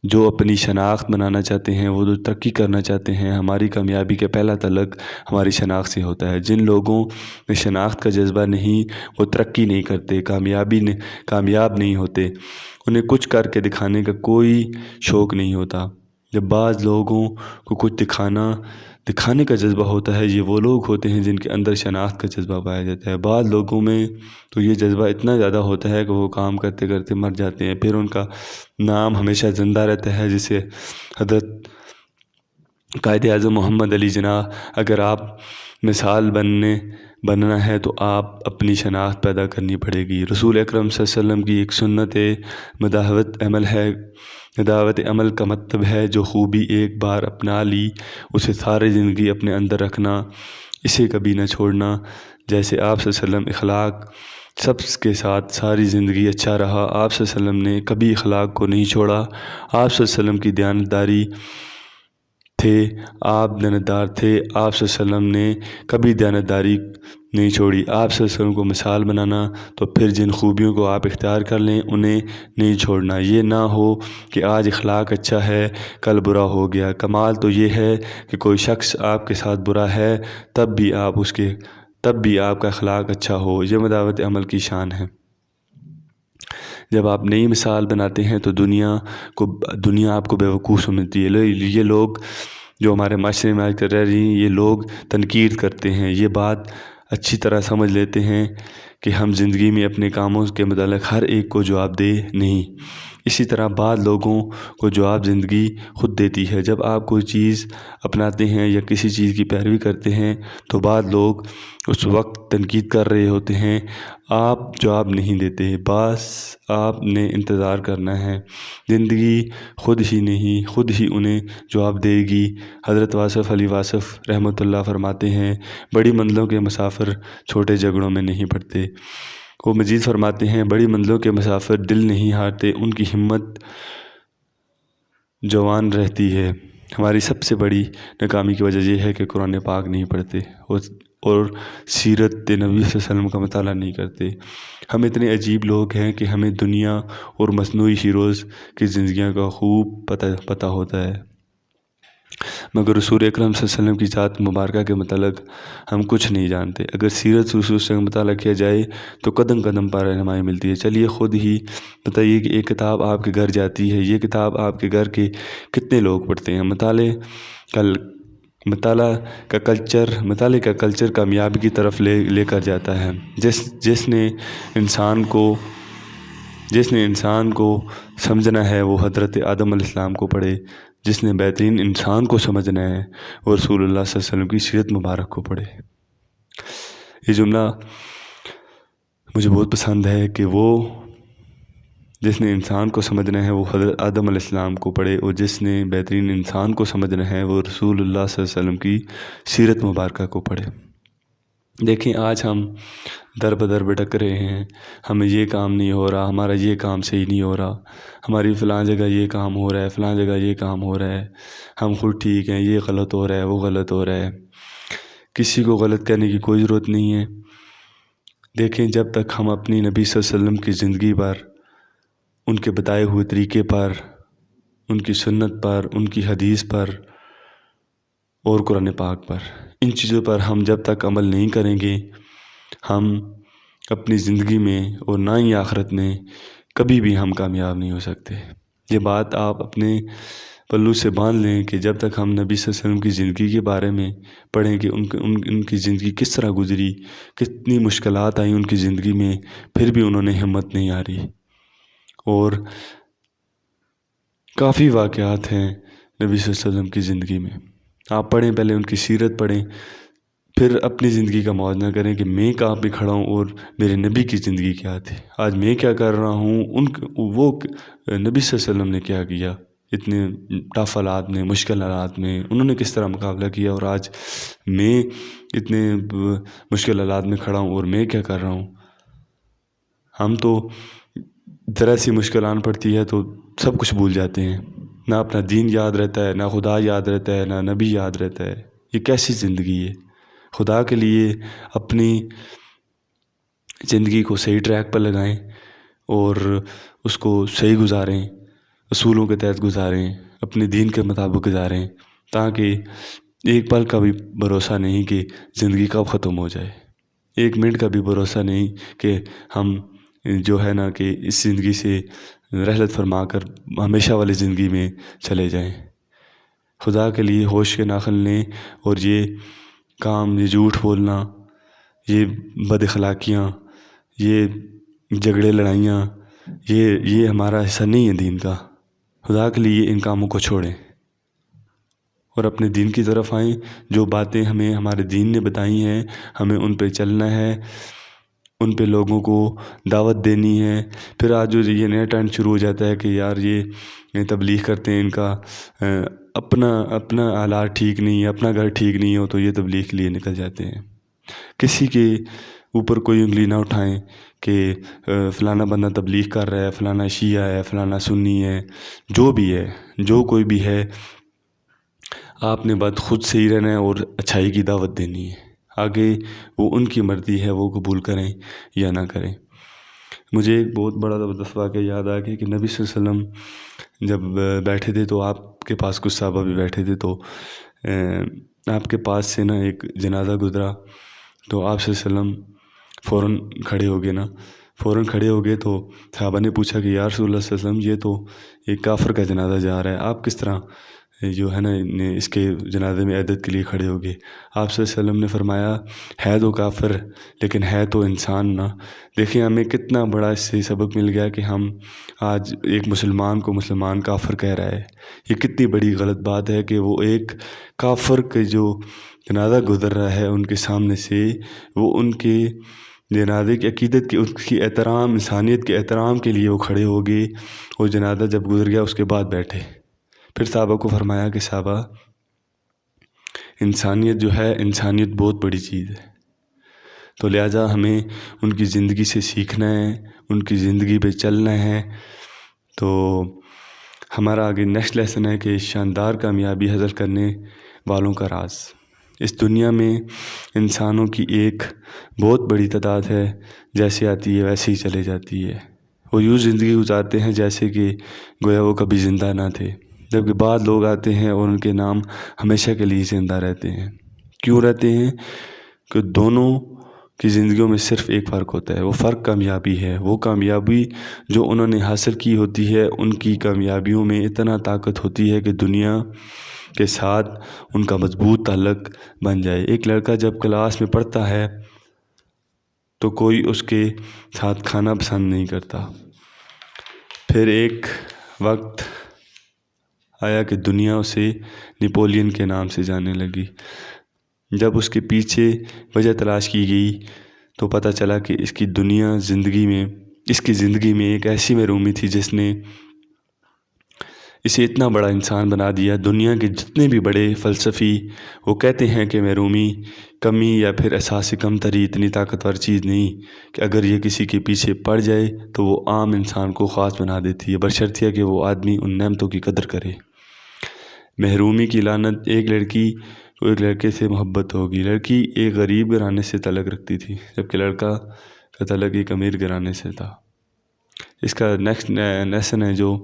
جو اپنی شناخت بنانا چاہتے ہیں، وہ جو ترقی کرنا چاہتے ہیں، ہماری کامیابی کا پہلا تعلق ہماری شناخت سے ہوتا ہے۔ جن لوگوں میں شناخت کا جذبہ نہیں، وہ ترقی نہیں کرتے، کامیاب نہیں ہوتے، انہیں کچھ کر کے دکھانے کا کوئی شوق نہیں ہوتا۔ جب بعض لوگوں کو کچھ دکھانے کا جذبہ ہوتا ہے، یہ وہ لوگ ہوتے ہیں جن کے اندر شناخت کا جذبہ پایا جاتا ہے۔ بعض لوگوں میں تو یہ جذبہ اتنا زیادہ ہوتا ہے کہ وہ کام کرتے کرتے مر جاتے ہیں، پھر ان کا نام ہمیشہ زندہ رہتا ہے، جسے حضرت قائد اعظم محمد علی جناح، اگر آپ مثال بننا ہے تو آپ اپنی شناخت پیدا کرنی پڑے گی۔ رسول اکرم صلی اللہ علیہ وسلم کی ایک سنت مداوت عمل کا مطلب ہے جو خوبی ایک بار اپنا لی اسے ساری زندگی اپنے اندر رکھنا، اسے کبھی نہ چھوڑنا۔ جیسے آپ صلی اللہ علیہ وسلم اخلاق سب کے ساتھ ساری زندگی اچھا رہا، آپ صلی اللہ علیہ وسلم نے کبھی اخلاق کو نہیں چھوڑا۔ آپ صلی اللہ علیہ وسلم کی دیانتداری تھے، آپ دیانتدار تھے، آپ صلی اللہ علیہ وسلم نے کبھی دیانتداری نہیں چھوڑی۔ آپ صلی اللہ علیہ وسلم کو مثال بنانا تو پھر جن خوبیوں کو آپ اختیار کر لیں انہیں نہیں چھوڑنا۔ یہ نہ ہو کہ آج اخلاق اچھا ہے کل برا ہو گیا۔ کمال تو یہ ہے کہ کوئی شخص آپ کے ساتھ برا ہے تب بھی آپ کا اخلاق اچھا ہو۔ یہ مداوت عمل کی شان ہے۔ جب آپ نئی مثال بناتے ہیں تو دنیا آپ کو بیوقوف سمجھتی ہے۔ یہ لوگ جو ہمارے معاشرے میں آج کل رہ رہی ہیں، یہ لوگ تنقید کرتے ہیں، یہ بات اچھی طرح سمجھ لیتے ہیں کہ ہم زندگی میں اپنے کاموں کے متعلق ہر ایک کو جواب دہ نہیں۔ اسی طرح بعض لوگوں کو جواب زندگی خود دیتی ہے۔ جب آپ کوئی چیز اپناتے ہیں یا کسی چیز کی پیروی کرتے ہیں تو بعض لوگ اس وقت تنقید کر رہے ہوتے ہیں، آپ جواب نہیں دیتے، بس آپ نے انتظار کرنا ہے، زندگی خود ہی انہیں جواب دے گی۔ حضرت واصف علی واصف رحمۃ اللہ فرماتے ہیں، بڑی منزلوں کے مسافر چھوٹے جھگڑوں میں نہیں پڑتے۔ وہ مزید فرماتے ہیں، بڑی منزلوں کے مسافر دل نہیں ہارتے، ان کی ہمت جوان رہتی ہے۔ ہماری سب سے بڑی ناکامی کی وجہ یہ ہے کہ قرآن پاک نہیں پڑھتے اور سیرت نبی صلی اللہ علیہ وسلم کا مطالعہ نہیں کرتے۔ ہم اتنے عجیب لوگ ہیں کہ ہمیں دنیا اور مصنوعی ہیروز کی زندگیوں کا خوب پتہ ہوتا ہے، مگر رسول اکرم صلی اللہ علیہ وسلم کی ذات مبارکہ کے متعلق ہم کچھ نہیں جانتے۔ اگر سیرت رسول سے مطالعہ کیا جائے تو قدم قدم پر رہنمائی ملتی ہے۔ چلیے خود ہی بتائیے کہ ایک کتاب آپ کے گھر جاتی ہے، یہ کتاب آپ کے گھر کے کتنے لوگ پڑھتے ہیں؟ مطالعے کا کلچر کامیابی کی طرف لے کر جاتا ہے۔ جس نے انسان کو سمجھنا ہے وہ حضرت آدم علیہ السلام کو پڑھے، جس نے بہترین انسان کو سمجھنا ہے وہ رسول اللہ صلی اللہ علیہ وسلم کی سیرت مبارک کو پڑھے۔ یہ جملہ مجھے بہت پسند ہے کہ وہ جس نے انسان کو سمجھنا ہے وہ حضرت آدم علیہ السلام کو پڑھے، اور جس نے بہترین انسان کو سمجھنا ہے وہ رسول اللہ صلی اللہ علیہ وسلم کی سیرت مبارکہ کو پڑھے۔ دیکھیں آج ہم در بدر بھٹک رہے ہیں، ہمیں یہ کام نہیں ہو رہا، ہمارا یہ کام صحیح نہیں ہو رہا، ہماری فلاں جگہ یہ کام ہو رہا ہے، فلاں جگہ یہ کام ہو رہا ہے، ہم خود ٹھیک ہیں، یہ غلط ہو رہا ہے، وہ غلط ہو رہا ہے۔ کسی کو غلط کرنے کی کوئی ضرورت نہیں ہے۔ دیکھیں جب تک ہم اپنی نبی صلی اللہ علیہ وسلم کی زندگی پر، ان کے بتائے ہوئے طریقے پر، ان کی سنت پر، ان کی حدیث پر اور قرآن پاک پر، ان چیزوں پر ہم جب تک عمل نہیں کریں گے، ہم اپنی زندگی میں اور نہ ہی آخرت میں کبھی بھی ہم کامیاب نہیں ہو سکتے۔ یہ بات آپ اپنے پلو سے باندھ لیں کہ جب تک ہم نبی صلی اللہ علیہ وسلم کی زندگی کے بارے میں پڑھیں کہ ان کی زندگی کس طرح گزری، کتنی مشکلات آئیں ان کی زندگی میں، پھر بھی انہوں نے ہمت نہیں ہاری۔ اور کافی واقعات ہیں نبی صلی اللہ علیہ وسلم کی زندگی میں، آپ پڑھیں، پہلے ان کی سیرت پڑھیں، پھر اپنی زندگی کا موازنہ کریں کہ میں کہاں پہ کھڑا ہوں اور میرے نبی کی زندگی کیا تھی، آج میں کیا کر رہا ہوں، وہ نبی صلی اللہ علیہ وسلم نے کیا کیا اتنے ٹف حالات میں، مشکل حالات میں، انہوں نے کس طرح مقابلہ کیا، اور آج میں اتنے مشکل حالات میں کھڑا ہوں اور میں کیا کر رہا ہوں۔ ہم تو ذرا سی مشکل آن پڑتی ہے تو سب کچھ بھول جاتے ہیں، نہ اپنا دین یاد رہتا ہے، نہ خدا یاد رہتا ہے، نہ نبی یاد رہتا ہے۔ یہ کیسی زندگی ہے؟ خدا کے لیے اپنی زندگی کو صحیح ٹریک پر لگائیں اور اس کو صحیح گزاریں، اصولوں کے تحت گزاریں، اپنے دین کے مطابق گزاریں، تاکہ ایک پل کا بھی بھروسہ نہیں کہ زندگی کب ختم ہو جائے، ایک منٹ کا بھی بھروسہ نہیں کہ ہم جو ہے نا کہ اس زندگی سے رحلت فرما کر ہمیشہ والی زندگی میں چلے جائیں۔ خدا کے لیے ہوش کے ناخن لیں، اور یہ کام، یہ جھوٹ بولنا، یہ بد اخلاقیاں، یہ جھگڑے لڑائیاں، یہ ہمارا حصہ نہیں ہے دین کا۔ خدا کے لیے ان کاموں کو چھوڑیں اور اپنے دین کی طرف آئیں۔ جو باتیں ہمیں ہمارے دین نے بتائی ہیں ہمیں ان پہ چلنا ہے، ان پہ لوگوں کو دعوت دینی ہے۔ پھر آج جو یہ نیا ٹرینڈ شروع ہو جاتا ہے کہ یار یہ تبلیغ کرتے ہیں، ان کا اپنا حالات ٹھیک نہیں ہے، اپنا گھر ٹھیک نہیں ہو تو یہ تبلیغ کے لیے نکل جاتے ہیں۔ کسی کے اوپر کوئی انگلی نہ اٹھائیں کہ فلانا بندہ تبلیغ کر رہا ہے، فلانا شیعہ ہے، فلانا سنی ہے، جو بھی ہے، جو کوئی بھی ہے، آپ نے بات خود صحیح رہنا ہے اور اچھائی کی دعوت دینی ہے۔ آگے وہ ان کی مرضی ہے، وہ قبول کریں یا نہ کریں۔ مجھے ایک بہت بڑا زبردست واقعہ یاد آ گیا کہ نبی صلی اللہ علیہ وسلم جب بیٹھے تھے تو آپ کے پاس کچھ صحابہ بھی بیٹھے تھے، تو آپ کے پاس سے نا ایک جنازہ گزرا، تو آپ صلی اللہ علیہ وسلم فوراً کھڑے ہو گئے تو صحابہ نے پوچھا کہ یا رسول اللہ صلی اللہ علیہ وسلم، یہ تو ایک کافر کا جنازہ جا رہا ہے، آپ کس طرح جو ہے نا اس کے جنازے میں عیادت کے لیے کھڑے ہو گئے؟ آپ صلی اللہ علیہ وسلم نے فرمایا، ہے تو کافر لیکن ہے تو انسان نا۔ دیکھیں ہمیں کتنا بڑا اس سے سبق مل گیا کہ ہم آج ایک مسلمان کو مسلمان کافر کہہ رہا ہے۔ یہ کتنی بڑی غلط بات ہے کہ وہ ایک کافر کے جو جنازہ گزر رہا ہے ان کے سامنے سے، وہ ان کے جنازے کی عقیدت کی، اس کی احترام، انسانیت کے احترام کے لیے وہ کھڑے ہو گئے، اور جنازہ جب گزر گیا اس کے بعد بیٹھے۔ پھر صحابہ کو فرمایا کہ صحابہ، انسانیت جو ہے، انسانیت بہت بڑی چیز ہے، تو لہٰذا ہمیں ان کی زندگی سے سیکھنا ہے، ان کی زندگی پہ چلنا ہے۔ تو ہمارا آگے نیکسٹ لیسن ہے کہ شاندار کامیابی حاصل کرنے والوں کا راز۔ اس دنیا میں انسانوں کی ایک بہت بڑی تعداد ہے، جیسے آتی ہے ویسے ہی چلے جاتی ہے۔ وہ یوں زندگی گزارتے ہیں جیسے کہ گویا وہ کبھی زندہ نہ تھے، جبکہ بعض لوگ آتے ہیں اور ان کے نام ہمیشہ کے لیے زندہ رہتے ہیں۔ کیوں رہتے ہیں؟ کہ دونوں کی زندگیوں میں صرف ایک فرق ہوتا ہے، وہ فرق کامیابی ہے۔ وہ کامیابی جو انہوں نے حاصل کی ہوتی ہے، ان کی کامیابیوں میں اتنا طاقت ہوتی ہے کہ دنیا کے ساتھ ان کا مضبوط تعلق بن جائے۔ ایک لڑکا جب کلاس میں پڑھتا ہے تو کوئی اس کے ساتھ کھانا پسند نہیں کرتا، پھر ایک وقت آیا کہ دنیا اسے نیپولین کے نام سے جاننے لگی۔ جب اس کے پیچھے وجہ تلاش کی گئی تو پتہ چلا کہ اس کی زندگی میں ایک ایسی محرومی تھی جس نے اسے اتنا بڑا انسان بنا دیا۔ دنیا کے جتنے بھی بڑے فلسفی وہ کہتے ہیں کہ محرومی، کمی یا پھر احساس کمتری اتنی طاقتور چیز نہیں کہ اگر یہ کسی کے پیچھے پڑ جائے تو وہ عام انسان کو خاص بنا دیتی ہے، بشرطیہ کہ وہ آدمی ان نعمتوں کی قدر کرے۔ محرومی کی لعنت، ایک لڑکی کو ایک لڑکے سے محبت ہوگی۔ لڑکی ایک غریب گھرانے سے تعلق رکھتی تھی، جبکہ لڑکا کا تعلق ایک امیر گھرانے سے تھا۔ اس کا نیکسٹ لیسن ہے جو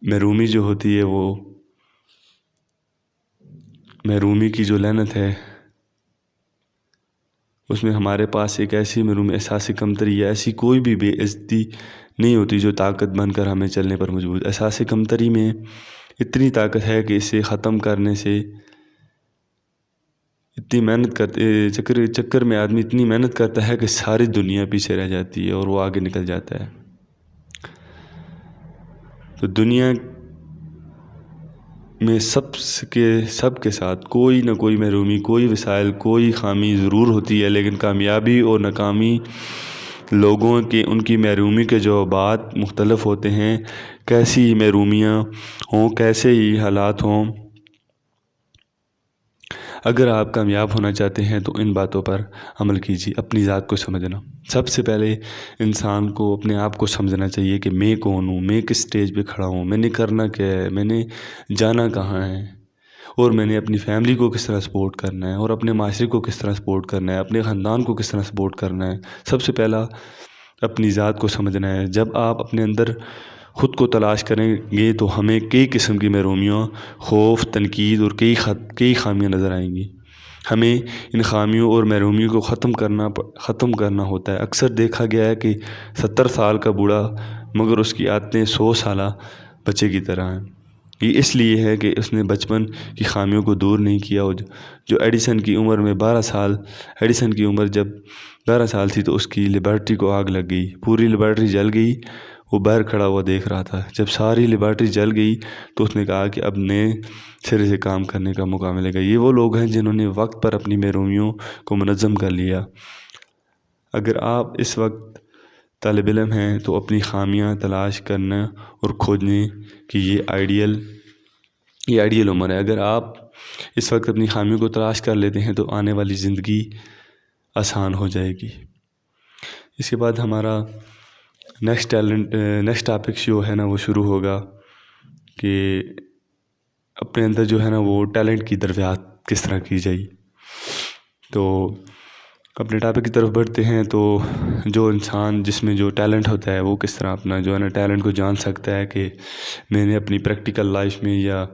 محرومی جو ہوتی ہے، وہ محرومی کی جو لعنت ہے، اس میں ہمارے پاس ایک ایسی محرومی، احساس کمتری یا ایسی کوئی بھی بے عزتی نہیں ہوتی جو طاقت بن کر ہمیں چلنے پر مجبور۔ احساس کمتری میں اتنی طاقت ہے کہ اسے ختم کرنے سے اتنی محنت کرتے چکر میں آدمی اتنی محنت کرتا ہے کہ ساری دنیا پیچھے رہ جاتی ہے اور وہ آگے نکل جاتا ہے۔ تو دنیا میں سب کے ساتھ کوئی نہ کوئی محرومی، کوئی وسائل، کوئی خامی ضرور ہوتی ہے، لیکن کامیابی اور ناکامی لوگوں کے ان کی محرومی کے جوابات مختلف ہوتے ہیں۔ کیسی محرومیاں ہوں، کیسے ہی حالات ہوں، اگر آپ کامیاب ہونا چاہتے ہیں تو ان باتوں پر عمل کیجیے۔ اپنی ذات کو سمجھنا، سب سے پہلے انسان کو اپنے آپ کو سمجھنا چاہیے کہ میں کون ہوں، میں کس سٹیج پہ کھڑا ہوں، میں نے کرنا کیا ہے، میں نے جانا کہاں ہے، اور میں نے اپنی فیملی کو کس طرح سپورٹ کرنا ہے، اور اپنے معاشرے کو کس طرح سپورٹ کرنا ہے، اپنے خاندان کو کس طرح سپورٹ کرنا ہے۔ سب سے پہلا اپنی ذات کو سمجھنا ہے۔ جب آپ اپنے اندر خود کو تلاش کریں گے تو ہمیں کئی قسم کی محرومیوں، خوف، تنقید اور کئی خامیاں نظر آئیں گی۔ ہمیں ان خامیوں اور محرومیوں کو ختم کرنا ہوتا ہے۔ اکثر دیکھا گیا ہے کہ 70 سال کا بوڑھا مگر اس کی عادتیں 100 سالہ بچے کی طرح ہیں۔ یہ اس لیے ہے کہ اس نے بچپن کی خامیوں کو دور نہیں کیا۔ جو ایڈیسن کی عمر جب 12 سال تھی تو اس کی لیبارٹری کو آگ لگ گئی، پوری لیبارٹری جل گئی۔ وہ باہر کھڑا ہوا دیکھ رہا تھا۔ جب ساری لیبارٹری جل گئی تو اس نے کہا کہ اب نئے سرے سے کام کرنے کا موقع ملے گا۔ یہ وہ لوگ ہیں جنہوں نے وقت پر اپنی محرومیوں کو منظم کر لیا۔ اگر آپ اس وقت طالب علم ہیں تو اپنی خامیاں تلاش کرنا اور کھوجنے کی یہ آئیڈیل عمر ہے۔ اگر آپ اس وقت اپنی خامیوں کو تلاش کر لیتے ہیں تو آنے والی زندگی آسان ہو جائے گی۔ اس کے بعد ہمارا نیکسٹ ٹاپک جو ہے نا وہ شروع ہوگا کہ اپنے اندر جو ہے نا وہ ٹیلنٹ کی دریافت کس طرح کی جائے۔ تو اپنے ٹاپک کی طرف بڑھتے ہیں۔ تو جو انسان جس میں جو ٹیلنٹ ہوتا ہے وہ کس طرح اپنا جو ہے نا ٹیلنٹ کو جان سکتا ہے کہ میں نے اپنی پریکٹیکل لائف میں یا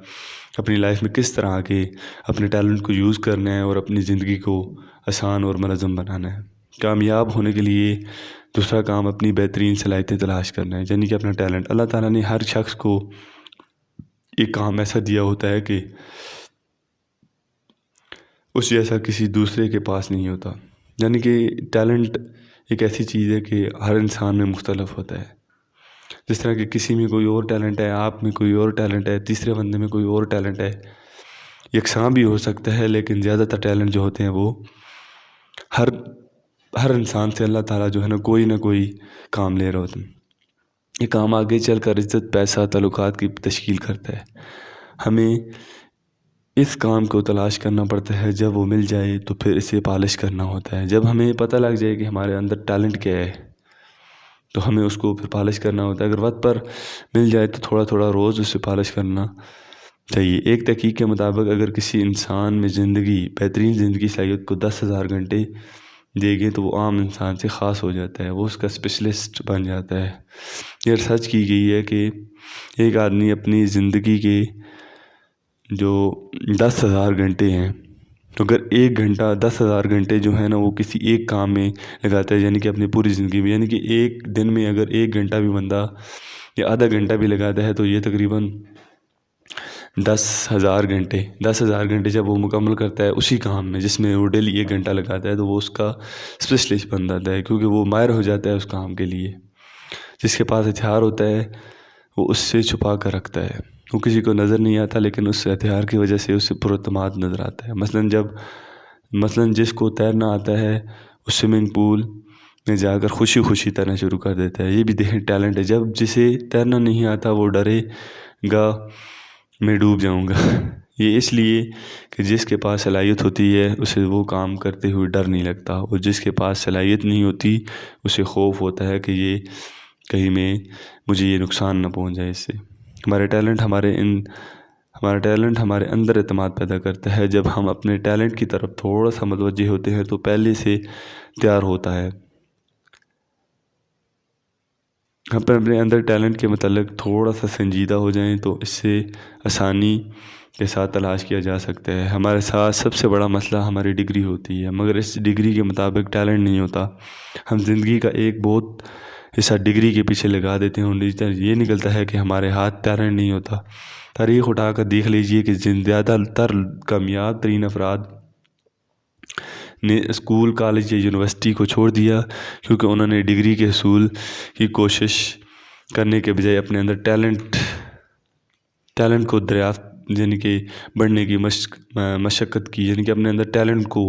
اپنی لائف میں کس طرح کے اپنے ٹیلنٹ کو یوز کرنا ہے اور اپنی زندگی کو آسان اور منظم بنانا ہے۔ کامیاب ہونے کے لیے دوسرا کام اپنی بہترین صلاحیتیں تلاش کرنا ہے، یعنی کہ اپنا ٹیلنٹ۔ اللہ تعالیٰ نے ہر شخص کو ایک کام ایسا دیا ہوتا ہے کہ اس جیسا کسی دوسرے کے پاس نہیں ہوتا، یعنی کہ ٹیلنٹ ایک ایسی چیز ہے کہ ہر انسان میں مختلف ہوتا ہے۔ جس طرح کہ کسی میں کوئی اور ٹیلنٹ ہے، آپ میں کوئی اور ٹیلنٹ ہے، تیسرے بندے میں کوئی اور ٹیلنٹ ہے، یکساں بھی ہو سکتا ہے، لیکن زیادہ تر ٹیلنٹ جو ہوتے ہیں وہ ہر انسان سے اللہ تعالیٰ جو ہے نا کوئی کام لے رہا ہوتا ہے۔ یہ کام آگے چل کر عزت، پیسہ، تعلقات کی تشکیل کرتا ہے۔ ہمیں اس کام کو تلاش کرنا پڑتا ہے، جب وہ مل جائے تو پھر اسے پالش کرنا ہوتا ہے۔ جب ہمیں پتہ لگ جائے کہ ہمارے اندر ٹیلنٹ کیا ہے تو ہمیں اس کو پھر پالش کرنا ہوتا ہے۔ اگر وقت پر مل جائے تو تھوڑا تھوڑا روز اسے پالش کرنا چاہیے۔ ایک تحقیق کے مطابق اگر کسی انسان میں بہترین زندگی صلاحیت کو 10,000 گھنٹے دے گے تو وہ عام انسان سے خاص ہو جاتا ہے، وہ اس کا اسپیشلسٹ بن جاتا ہے۔ یہ ریسرچ کی گئی ہے کہ ایک آدمی اپنی زندگی کے جو 10,000 گھنٹے ہیں، اگر 1 گھنٹہ 10,000 گھنٹے جو ہے نا وہ کسی ایک کام میں لگاتا ہے، یعنی کہ اپنی پوری زندگی میں، یعنی کہ ایک دن میں اگر 1 گھنٹہ بھی بندہ یا آدھا گھنٹہ بھی لگاتا ہے تو یہ تقریباً 10,000 گھنٹے جب وہ مکمل کرتا ہے اسی کام میں جس میں وہ ڈیلی 1 گھنٹہ لگاتا ہے، تو وہ اس کا اسپیشلسٹ بن جاتا ہے، کیونکہ وہ ماہر ہو جاتا ہے اس کام کے لیے۔ جس کے پاس ہتھیار ہوتا ہے وہ اس سے چھپا کر رکھتا ہے، وہ کسی کو نظر نہیں آتا، لیکن اس ہتھیار کی وجہ سے اسے پراعتماد نظر آتا ہے۔ مثلاً جس کو تیرنا آتا ہے وہ سوئمنگ پول میں جا کر خوشی تیرنا شروع کر دیتا ہے۔ یہ بھی دیکھیں ٹیلنٹ ہے۔ جب جسے تیرنا نہیں آتا وہ ڈرے گا میں ڈوب جاؤں گا۔ یہ اس لیے کہ جس کے پاس صلاحیت ہوتی ہے اسے وہ کام کرتے ہوئے ڈر نہیں لگتا، اور جس کے پاس صلاحیت نہیں ہوتی اسے خوف ہوتا ہے کہ یہ کہیں مجھے یہ نقصان نہ پہنچ جائے اس سے۔ ہمارا ٹیلنٹ ہمارے اندر اعتماد پیدا کرتا ہے۔ جب ہم اپنے ٹیلنٹ کی طرف تھوڑا سا متوجہ ہوتے ہیں تو پہلے سے تیار ہوتا ہے۔ ہم اپنے اندر ٹیلنٹ کے متعلق تھوڑا سا سنجیدہ ہو جائیں تو اس سے آسانی کے ساتھ تلاش کیا جا سکتا ہے۔ ہمارے ساتھ سب سے بڑا مسئلہ ہماری ڈگری ہوتی ہے، مگر اس ڈگری کے مطابق ٹیلنٹ نہیں ہوتا۔ ہم زندگی کا ایک بہت حصہ ڈگری کے پیچھے لگا دیتے ہیں، اور یہ نکلتا ہے کہ ہمارے ہاتھ ٹیلنٹ نہیں ہوتا۔ تاریخ اٹھا کر دیکھ لیجئے کہ زیادہ تر کامیاب ترین افراد نے اسکول، کالج یا یونیورسٹی کو چھوڑ دیا کیونکہ انہوں نے ڈگری کے حصول کی کوشش کرنے کے بجائے اپنے اندر ٹیلنٹ کو دریافت یعنی کہ بڑھنے کی مشقت کی، یعنی کہ اپنے اندر ٹیلنٹ کو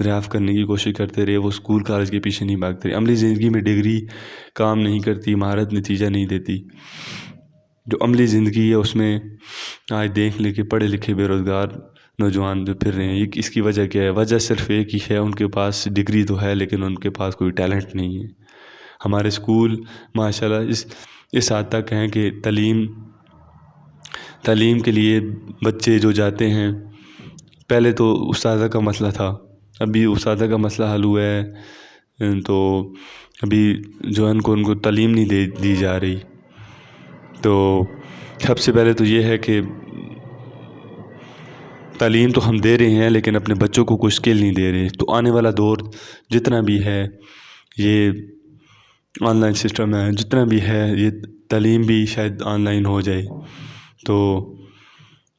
دریافت کرنے کی کوشش کرتے رہے، وہ اسکول کالج کے پیچھے نہیں بھاگتے رہے۔ عملی زندگی میں ڈگری کام نہیں کرتی، مہارت نتیجہ نہیں دیتی۔ جو عملی زندگی ہے اس میں آج دیکھ لیں کہ پڑھے لکھے بے روزگار نوجوان جو پھر رہے ہیں، اس کی وجہ کیا ہے؟ وجہ صرف ایک ہی ہے، ان کے پاس ڈگری تو ہے لیکن ان کے پاس کوئی ٹیلنٹ نہیں ہے۔ ہمارے اسکول ماشاءاللہ اس حد تک ہیں کہ تعلیم کے لیے بچے جو جاتے ہیں، پہلے تو اساتذہ کا مسئلہ تھا، ابھی اساتذہ کا مسئلہ حل ہوا ہے، تو ابھی جو ہے ان کو تعلیم نہیں دی جا رہی۔ تو سب سے پہلے تو یہ ہے کہ تعلیم تو ہم دے رہے ہیں لیکن اپنے بچوں کو کوئی اسکل نہیں دے رہے۔ تو آنے والا دور جتنا بھی ہے، یہ آن لائن سسٹم ہے، جتنا بھی ہے، یہ تعلیم بھی شاید آن لائن ہو جائے، تو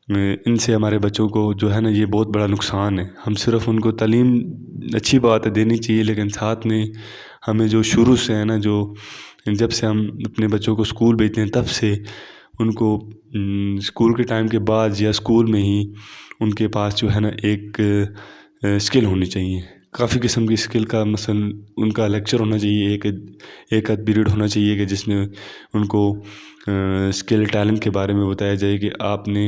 ان سے ہمارے بچوں کو جو ہے نا یہ بہت بڑا نقصان ہے۔ ہم صرف ان کو تعلیم اچھی بات ہے دینی چاہیے، لیکن ساتھ میں ہمیں جو شروع سے ہے نا، جو جب سے ہم اپنے بچوں کو اسکول بھیجتے ہیں تب سے ان کو اسکول کے ٹائم کے بعد یا اسکول میں ہی ان کے پاس جو ہے نا ایک اسکل ہونی چاہیے، کافی قسم کی اسکل کا مثلا ان کا لیکچر ہونا چاہیے، ایک آدھ پیریڈ ہونا چاہیے کہ جس میں ان کو اسکل ٹیلنٹ کے بارے میں بتایا جائے کہ آپ نے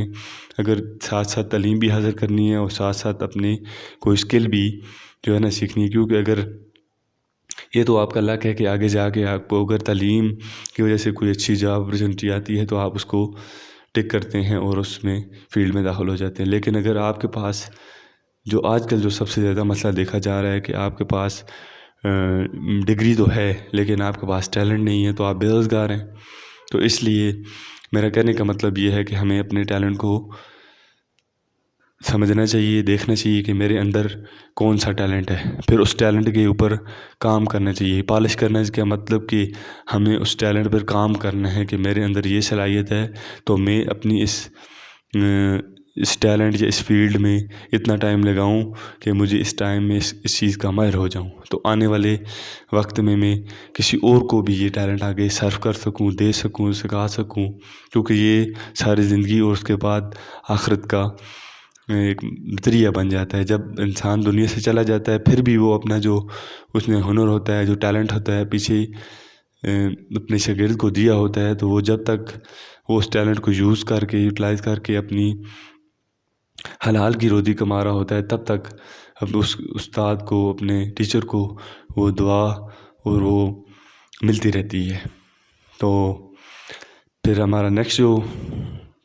اگر ساتھ ساتھ تعلیم بھی حاصل کرنی ہے اور ساتھ ساتھ اپنے کوئی اسکل بھی جو ہے نا سیکھنی ہے، کیونکہ اگر یہ تو آپ کا لک ہے کہ آگے جا کے آپ کو اگر تعلیم کی وجہ سے کوئی اچھی جاب اپرچونیٹی آتی ہے تو آپ اس کو ٹک کرتے ہیں اور اس میں فیلڈ میں داخل ہو جاتے ہیں۔ لیکن اگر آپ کے پاس جو آج کل جو سب سے زیادہ مسئلہ دیکھا جا رہا ہے کہ آپ کے پاس ڈگری تو ہے لیکن آپ کے پاس ٹیلنٹ نہیں ہے، تو آپ بے روزگار ہیں۔ تو اس لیے میرا کہنے کا مطلب یہ ہے کہ ہمیں اپنے ٹیلنٹ کو سمجھنا چاہیے، دیکھنا چاہیے کہ میرے اندر کون سا ٹیلنٹ ہے، پھر اس ٹیلنٹ کے اوپر کام کرنا چاہیے۔ پالش کرنا اس کا مطلب کہ ہمیں اس ٹیلنٹ پر کام کرنا ہے کہ میرے اندر یہ صلاحیت ہے، تو میں اپنی اس ٹیلنٹ یا اس فیلڈ میں اتنا ٹائم لگاؤں کہ مجھے اس ٹائم میں اس چیز کا ماہر ہو جاؤں، تو آنے والے وقت میں کسی اور کو بھی یہ ٹیلنٹ آگے سرو کر سکوں، دے سکوں، سکھا سکوں، کیونکہ یہ ساری زندگی اور اس کے بعد آخرت کا ایک ذریعہ بن جاتا ہے۔ جب انسان دنیا سے چلا جاتا ہے پھر بھی وہ اپنا جو اس میں ہنر ہوتا ہے، جو ٹیلنٹ ہوتا ہے، پیچھے اپنے شاگرد کو دیا ہوتا ہے، تو وہ جب تک وہ اس ٹیلنٹ کو یوز کر کے یوٹیلائز کر کے اپنی حلال کی روزی کما رہا ہوتا ہے، تب تک اب اس استاد کو، اپنے ٹیچر کو وہ دعا اور وہ ملتی رہتی ہے۔ تو پھر ہمارا نیکسٹ جو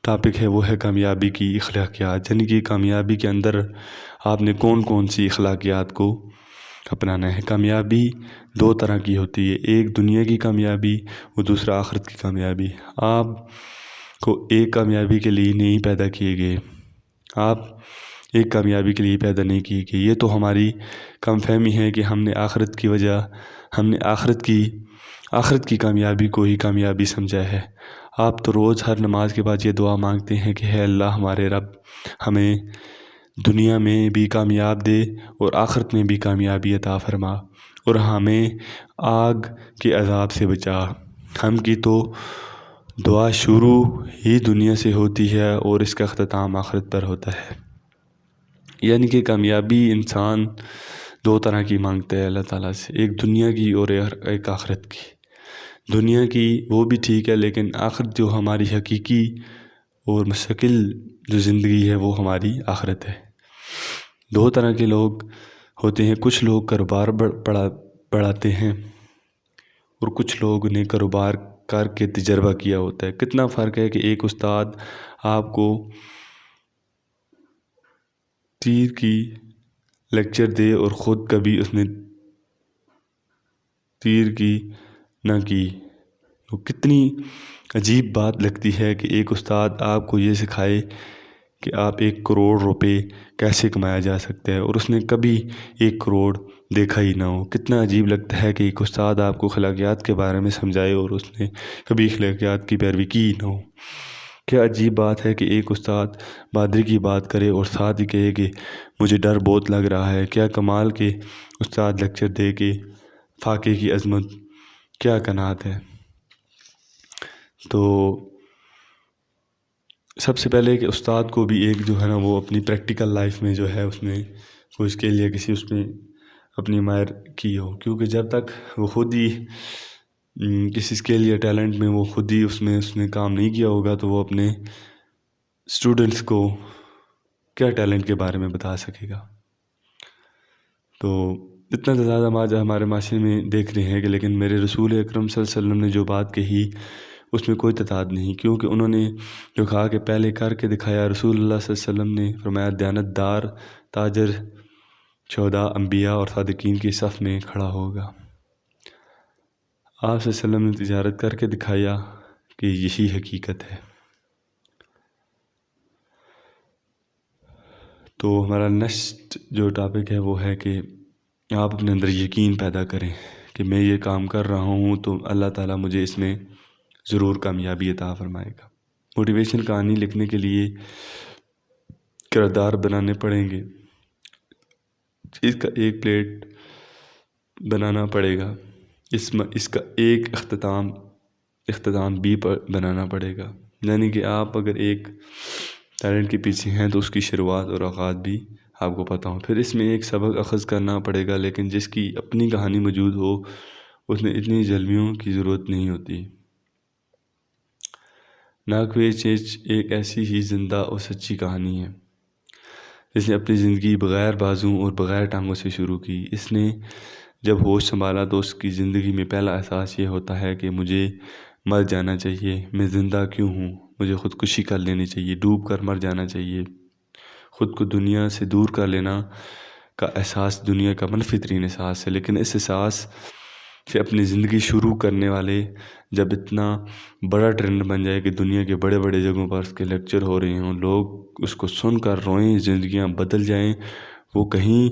ٹاپک ہے وہ ہے کامیابی کی اخلاقیات، یعنی کہ کامیابی کے اندر آپ نے کون سی اخلاقیات کو اپنانا ہے۔ کامیابی دو طرح کی ہوتی ہے، ایک دنیا کی کامیابی اور دوسرا آخرت کی کامیابی۔ آپ کو ایک کامیابی کے لیے نہیں پیدا کیے گئے، آپ ایک کامیابی کے لیے پیدا نہیں کیے گئے۔ یہ تو ہماری کم فہمی ہے کہ ہم نے آخرت کی کامیابی کو ہی کامیابی سمجھا ہے۔ آپ تو روز ہر نماز کے بعد یہ دعا مانگتے ہیں کہ اے اللہ ہمارے رب، ہمیں دنیا میں بھی کامیاب دے اور آخرت میں بھی کامیابی عطا فرما، اور ہمیں آگ کے عذاب سے بچا۔ ہم کی تو دعا شروع ہی دنیا سے ہوتی ہے اور اس کا اختتام آخرت پر ہوتا ہے۔ یعنی کہ کامیابی انسان دو طرح کی مانگتا ہے اللہ تعالیٰ سے، ایک دنیا کی اور ایک آخرت کی۔ دنیا کی وہ بھی ٹھیک ہے، لیکن آخرت جو ہماری حقیقی اور مستقل جو زندگی ہے وہ ہماری آخرت ہے۔ دو طرح کے لوگ ہوتے ہیں، کچھ لوگ کاروبار بڑھاتے ہیں اور کچھ لوگ نے کاروبار کر کے تجربہ کیا ہوتا ہے۔ کتنا فرق ہے کہ ایک استاد آپ کو تیر کی لیکچر دے اور خود کبھی اس نے تیر کی نہ کی، تو کتنی عجیب بات لگتی ہے کہ ایک استاد آپ کو یہ سکھائے کہ آپ 1 کروڑ روپے کیسے کمایا جا سکتا ہے، اور اس نے کبھی 1 کروڑ دیکھا ہی نہ ہو۔ کتنا عجیب لگتا ہے کہ ایک استاد آپ کو اخلاقیات کے بارے میں سمجھائے اور اس نے کبھی اخلاقیات کی پیروی کی ہی نہ ہو۔ کیا عجیب بات ہے کہ ایک استاد بہادری کی بات کرے اور ساتھ ہی کہے کہ مجھے ڈر بہت لگ رہا ہے۔ کیا کمال کے استاد لیکچر دے کے فاقے کی عظمت، کیا قناعت ہے۔ تو سب سے پہلے کہ استاد کو بھی ایک جو ہے نا وہ اپنی پریکٹیکل لائف میں جو ہے اس میں کوئی اس کے لیے کسی اس میں اپنی ماہر کی ہو، کیونکہ جب تک وہ خود ہی کسی اسکل یا ٹیلنٹ میں وہ خود ہی اس نے کام نہیں کیا ہوگا تو وہ اپنے اسٹوڈنٹس کو کیا ٹیلنٹ کے بارے میں بتا سکے گا۔ تو اتنا زیادہ ہم آج ہمارے معاشرے میں دیکھ رہے ہیں کہ لیکن میرے رسول اکرم صلی اللہ علیہ وسلم نے جو بات کہی اس میں کوئی تعداد نہیں، کیونکہ انہوں نے جو کہا کہ پہلے کر کے دکھایا۔ رسول اللہ صلی اللہ علیہ وسلم نے فرمایا دیانت دار تاجر 14 انبیاء اور صادقین کی صف میں کھڑا ہوگا۔ آپ صلی اللہ علیہ وسلم نے تجارت کر کے دکھایا کہ یہی حقیقت ہے۔ تو ہمارا نیکسٹ جو ٹاپک ہے وہ ہے کہ آپ اپنے اندر یقین پیدا کریں کہ میں یہ کام کر رہا ہوں تو اللہ تعالیٰ مجھے اس میں ضرور کامیابی عطا فرمائے گا۔ موٹیویشن کہانی لکھنے کے لیے کردار بنانے پڑیں گے، اس کا ایک پلیٹ بنانا پڑے گا، اس کا ایک اختتام بھی بنانا پڑے گا، یعنی کہ آپ اگر ایک ٹیلنٹ کے پیچھے ہیں تو اس کی شروعات اور آغاز بھی آپ کو پتہ ہو، پھر اس میں ایک سبق اخذ کرنا پڑے گا، لیکن جس کی اپنی کہانی موجود ہو اس میں اتنی جلمیوں کی ضرورت نہیں ہوتی۔ ناکوے چیچ ایک ایسی ہی زندہ اور سچی کہانی ہے جس نے اپنی زندگی بغیر بازوں اور بغیر ٹانگوں سے شروع کی۔ اس نے جب ہوش سنبھالا تو اس کی زندگی میں پہلا احساس یہ ہوتا ہے کہ مجھے مر جانا چاہیے، میں زندہ کیوں ہوں، مجھے خودکشی کر لینی چاہیے، ڈوب کر مر جانا چاہیے۔ خود کو دنیا سے دور کر لینا کا احساس دنیا کا منفی ترین احساس ہے، لیکن اس احساس سے اپنی زندگی شروع کرنے والے جب اتنا بڑا ٹرینڈ بن جائے کہ دنیا کے بڑے بڑے جگہوں پر اس کے لیکچر ہو رہے ہوں، لوگ اس کو سن کر روئیں، زندگیاں بدل جائیں، وہ کہیں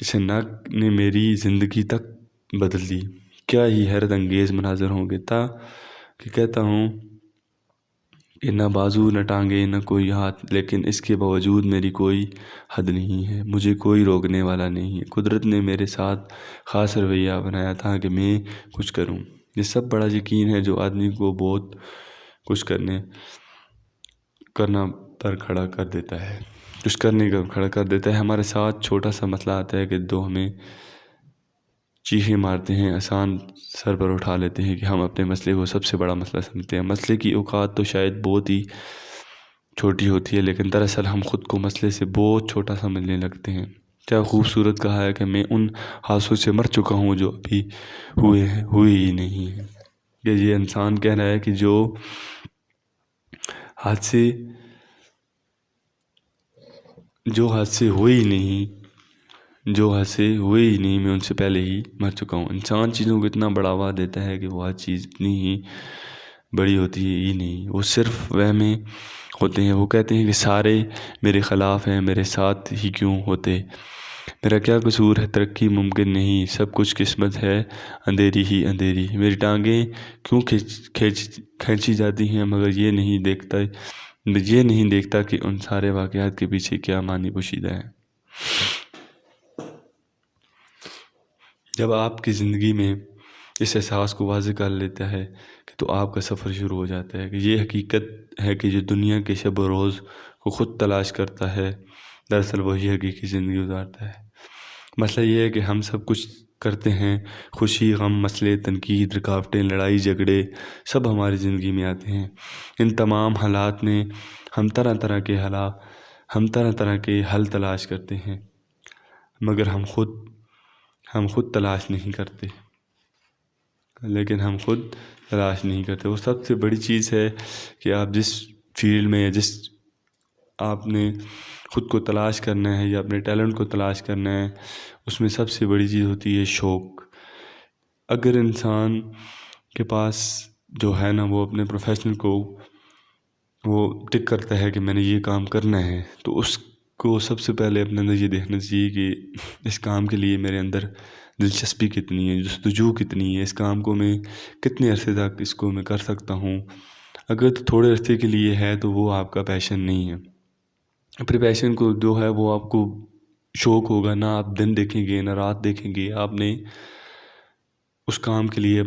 اسے نے میری زندگی تک بدل دی، کیا ہی حیرت انگیز مناظر ہوں گے۔ کہ کہتا ہوں کہ نہ بازو نہ ٹانگیں نہ کوئی ہاتھ، لیکن اس کے باوجود میری کوئی حد نہیں ہے، مجھے کوئی روکنے والا نہیں ہے۔ قدرت نے میرے ساتھ خاص رویہ بنایا تھا کہ میں کچھ کروں۔ یہ سب بڑا یقین ہے جو آدمی کو بہت کچھ کرنا پر کھڑا کر دیتا ہے، کچھ کرنے کا کھڑا کر دیتا ہے۔ ہمارے ساتھ چھوٹا سا مسئلہ آتا ہے کہ دو ہمیں چیخیں مارتے ہیں، آسان سر پر اٹھا لیتے ہیں کہ ہم اپنے مسئلے کو سب سے بڑا مسئلہ سمجھتے ہیں۔ مسئلے کی اوقات تو شاید بہت ہی چھوٹی ہوتی ہے، لیکن دراصل ہم خود کو مسئلے سے بہت چھوٹا سمجھنے لگتے ہیں۔ کیا خوبصورت کہا ہے کہ میں ان حادثوں سے مر چکا ہوں جو ابھی ہوئے ہی نہیں ہیں۔ کہ یہ انسان کہہ رہا ہے کہ جو حادثے ہوئے ہی نہیں میں ان سے پہلے ہی مر چکا ہوں۔ انسان چیزوں کو اتنا بڑھاوا دیتا ہے کہ وہ ہر چیز اتنی ہی بڑی ہوتی ہے ہی نہیں، وہ صرف وہم میں ہوتے ہیں۔ وہ کہتے ہیں کہ سارے میرے خلاف ہیں، میرے ساتھ ہی کیوں ہوتے، میرا کیا قصور ہے، ترقی ممکن نہیں، سب کچھ قسمت ہے، اندھیری ہی اندھیری، میری ٹانگیں کیوں کھینچی جاتی ہیں، مگر یہ نہیں دیکھتا کہ ان سارے واقعات کے پیچھے کیا معنی پوشیدہ ہے۔ جب آپ کی زندگی میں اس احساس کو واضح کر لیتا ہے کہ تو آپ کا سفر شروع ہو جاتا ہے کہ یہ حقیقت ہے کہ جو دنیا کے شب و روز کو خود تلاش کرتا ہے دراصل وہی حقیقی زندگی گزارتا ہے۔ مسئلہ یہ ہے کہ ہم سب کچھ کرتے ہیں، خوشی غم مسئلے تنقید رکاوٹیں لڑائی جھگڑے سب ہماری زندگی میں آتے ہیں۔ ان تمام حالات میں ہم طرح طرح کے حل تلاش کرتے ہیں، مگر ہم خود تلاش نہیں کرتے، وہ سب سے بڑی چیز ہے کہ آپ جس فیلڈ میں جس آپ نے خود کو تلاش کرنا ہے یا اپنے ٹیلنٹ کو تلاش کرنا ہے، اس میں سب سے بڑی چیز ہوتی ہے شوق۔ اگر انسان کے پاس جو ہے نا وہ اپنے پروفیشنل کو وہ ٹک کرتا ہے کہ میں نے یہ کام کرنا ہے، تو اس کو سب سے پہلے اپنے اندر یہ دیکھنا چاہیے کہ اس کام کے لیے میرے اندر دلچسپی کتنی ہے، جستجو کتنی ہے، اس کام کو میں کتنے عرصے تک اس کو میں کر سکتا ہوں۔ اگر تو تھوڑے عرصے کے لیے ہے تو وہ آپ کا پیشن نہیں ہے. اپنے پیشن کو جو ہے وہ آپ کو شوق ہوگا، نہ آپ دن دیکھیں گے نہ رات دیکھیں گے. آپ نے اس کام کے لیے